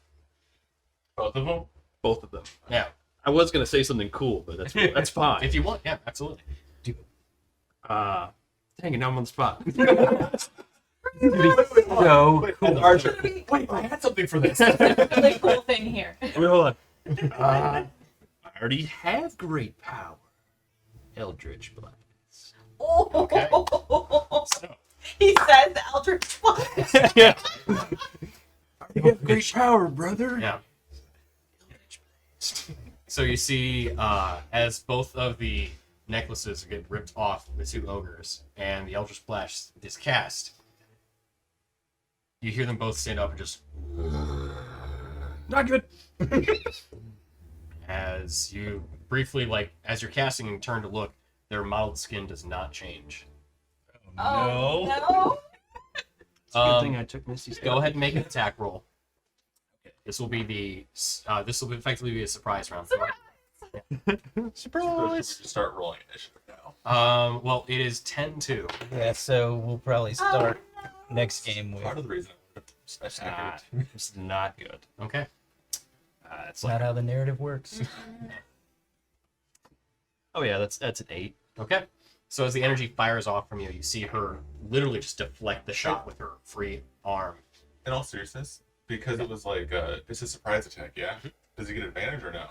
Both of them? Both of them. Yeah. I was gonna say something cool, but that's fine. If you want, yeah, absolutely. Dang it, now I'm on the spot. So Wait, Archer. Wait, I had something for this. Really cool thing here. Wait, hold on. I already have great power. Eldritch Blast. Oh. Okay. He says Eldritch Blast. Yeah. You have great power, brother. Yeah. So you see, as both of the necklaces get ripped off the two ogres, and the Eldritch Splash is cast, you hear them both stand up and just, Not good. as you briefly, like, as you're casting and turn to look, their mottled skin does not change. Oh no. It's a good thing I took Misty's. Go ahead and make an attack roll. This will be this will effectively be a surprise round. Surprise! We just start rolling initiative now. Well, it is 10-2. yeah, so we'll probably start next game with. Part of the reason It's not good. Okay. It's That's like, not how the narrative works. oh yeah, that's an 8. Okay. So as the energy fires off from you, you see her literally just deflect the shot with her free arm. In all seriousness, because it was like, it's a surprise attack, yeah? Does he get advantage or no?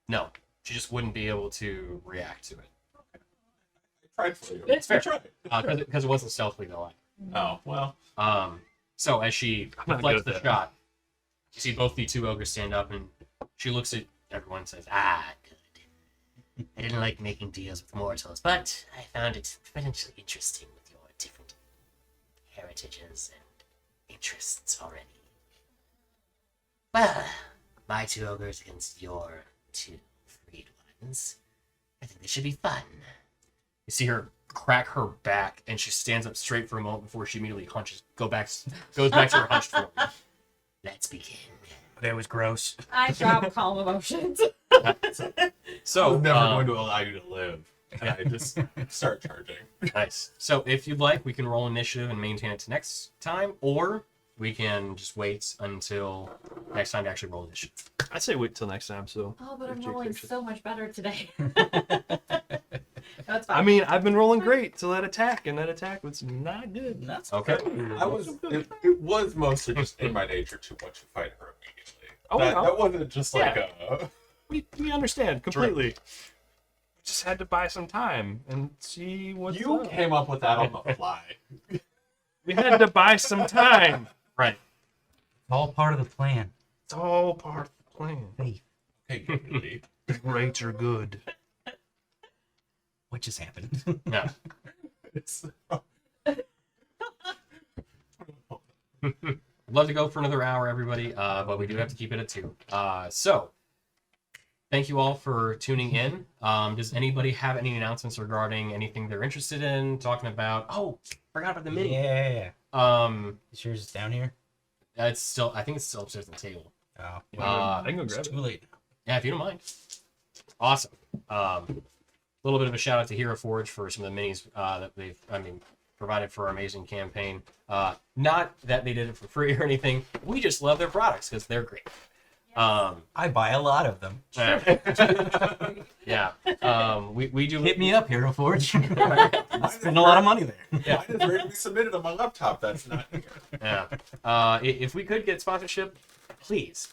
No, she just wouldn't be able to react to it. I tried for you. It's fair. I tried. Because it wasn't stealthily though. Oh, well. So as she not deflects good the at that. shot, you see both the two ogres stand up, and she looks at everyone and says, "Ah, Good. I didn't like making deals with mortals, but I found it potentially interesting with your different heritages and interests already. Well, my two ogres against your two freed ones. I think this should be fun. you see her crack her back, and she stands up straight for a moment before she immediately goes back to her hunched form. Let's begin. That was gross. I drop calm emotions. So I'm never going to allow you to live. And I just start charging. nice. So if you'd like, we can roll initiative and maintain it to next time, or we can just wait until next time to actually roll initiative. I'd say wait till next time. So. Oh, but I'm Jake rolling fixes it. so much better today. That's fine. I mean, I've been rolling great till that attack, and that attack was not good. That's Okay. It was mostly just in my nature to want to fight her immediately. Oh, that, no. that wasn't just like Yeah. We understand completely. We just had to buy some time and see what's you up. came up with that on the fly. We had to buy some time. Right. It's all part of the plan. It's all part of the plan. Faith. Hey, really? Great or good. What just happened? Yeah. It's- I'd love to go for another hour, everybody, but we do have to keep it at 2. So, thank you all for tuning in. Does anybody have any announcements regarding anything they're interested in talking about? Oh, forgot about the mini. Yeah. Is yours down here? I think it's still upstairs on the table. Oh, I can go it's grab it. too late. Yeah, if you don't mind. Awesome. A little bit of a shout out to Hero Forge for some of the minis that they've, provided for our amazing campaign. Not that they did it for free or anything. We just love their products because they're great. I buy a lot of them. Yeah. We do Hit me up, Hero Forge. Spend a lot of money there. Mine is ready to be submitted on my laptop. That's not here. Yeah. If we could get sponsorship, please.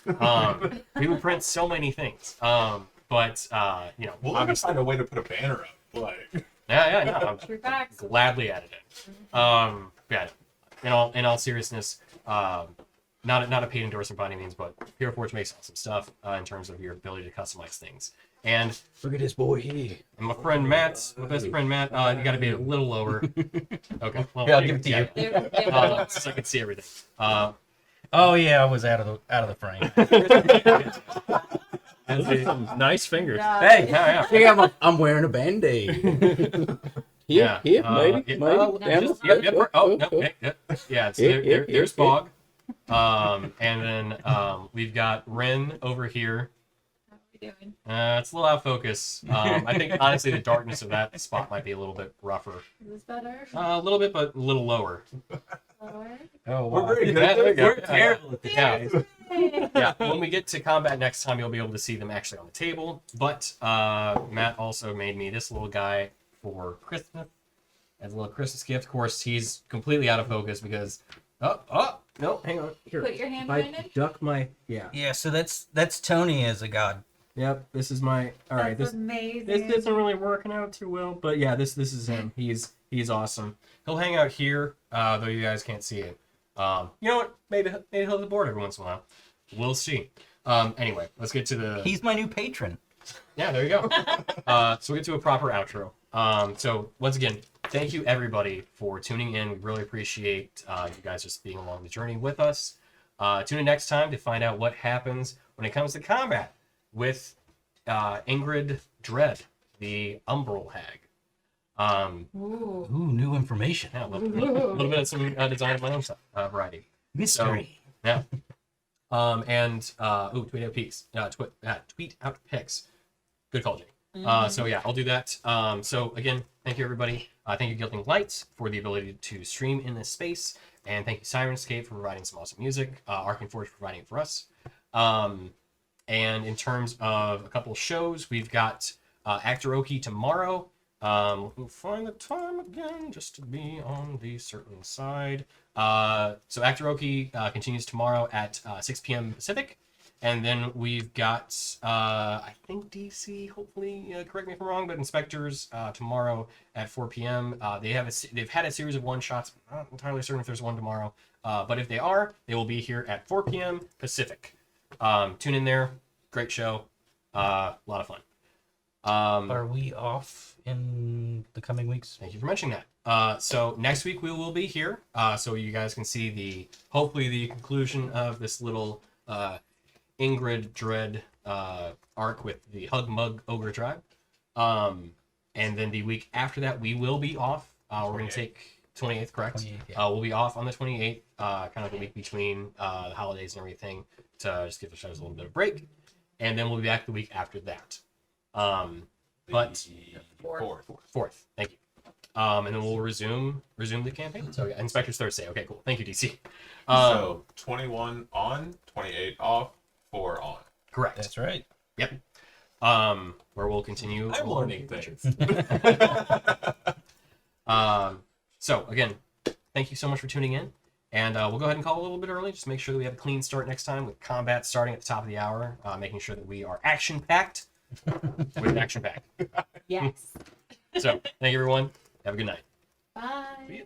We would print so many things. But We'll have to obviously, find a way to put a banner up. Like, yeah. I'm True facts. gladly added it. Yeah. In all seriousness, not a paid endorsement by any means, but Hero Forge makes awesome stuff in terms of your ability to customize things. And Look at this boy here. my friend Matt, my best friend Matt, you got to be a little lower. Okay. Well, Yeah, I'll give it to you. So I can see everything. Oh yeah, I was out of the frame. Some nice fingers. Hey, Yeah. hey, I'm wearing a band-aid. Yeah. maybe. Yep. Oh, no. Yep. Yeah. So there's Bog. And then we've got Ren over here. How are we doing? It's a little out of focus. I think honestly the darkness of that spot might be a little bit rougher. Is this better? A little bit, but a little lower. Lower? Oh, We're very good Yeah, at there you this. go. We're terrible at this. Yeah. Yay. Yeah. When we get to combat next time, you'll be able to see them actually on the table. But Matt also made me this little guy for Christmas as a little Christmas gift. Of course, he's completely out of focus because no, hang on. Here. Put your hand If I behind it. duck my Yeah, so that's Tony as a god. Yep, this is my all right. That's This amazing. isn't really working out too well, but yeah, this is him. He's awesome. He'll hang out here, though you guys can't see it. You know what? Maybe he'll hit the board every once in a while. We'll see. Anyway, let's get to the. He's my new patron. Yeah, there you go. So we'll get to a proper outro. So once again, thank you everybody for tuning in. We really appreciate you guys just being along the journey with us. Tune in next time to find out what happens when it comes to combat with Ingrid Dread, the Umbral Hag. Ooh. Ooh, new information. Yeah, a little bit of some design of my own stuff, variety. Mystery. Yeah. Tweet out pics. Tweet out pics. Good call, Jake. So yeah, I'll do that. So again, thank you everybody. Thank you Gilding Lights for the ability to stream in this space, and thank you Sirenscape for providing some awesome music. Arcane Forge for providing it for us. And in terms of a couple of shows, we've got Actoroki tomorrow. We'll find the time again just to be on the certain side. So Actoroki continues tomorrow at 6 p.m. Pacific. And then we've got, I think DC, hopefully, correct me if I'm wrong, but Inspectors tomorrow at 4 p.m. They've had a series of one-shots. I'm not entirely certain if there's one tomorrow. But if they are, they will be here at 4 p.m. Pacific. Tune in there. Great show. A lot of fun. Are we off in the coming weeks? Thank you for mentioning that. So next week we will be here, so you guys can see hopefully the conclusion of this little Ingrid Dread arc with the Hug Mug Ogre Tribe. And then the week after that we will be off. We're going to take 28th, correct? 28th, yeah. We'll be off on the 28th, kind of the week between the holidays and everything, to just give the shows a little bit of break. And then we'll be back the week after that. But fourth, thank you. And then we'll resume the campaign. So yeah, Inspector's Thursday. Okay, cool. Thank you, DC. So 21 on, 28 off, 4 on. Correct. That's right. Yep. Where we'll continue. I'm learning things. things. So again, thank you so much for tuning in, and we'll go ahead and call a little bit early. Just make sure that we have a clean start next time with combat starting at the top of the hour, making sure that we are action packed with action pack. Yes. So thank you everyone. Have a good night. Bye.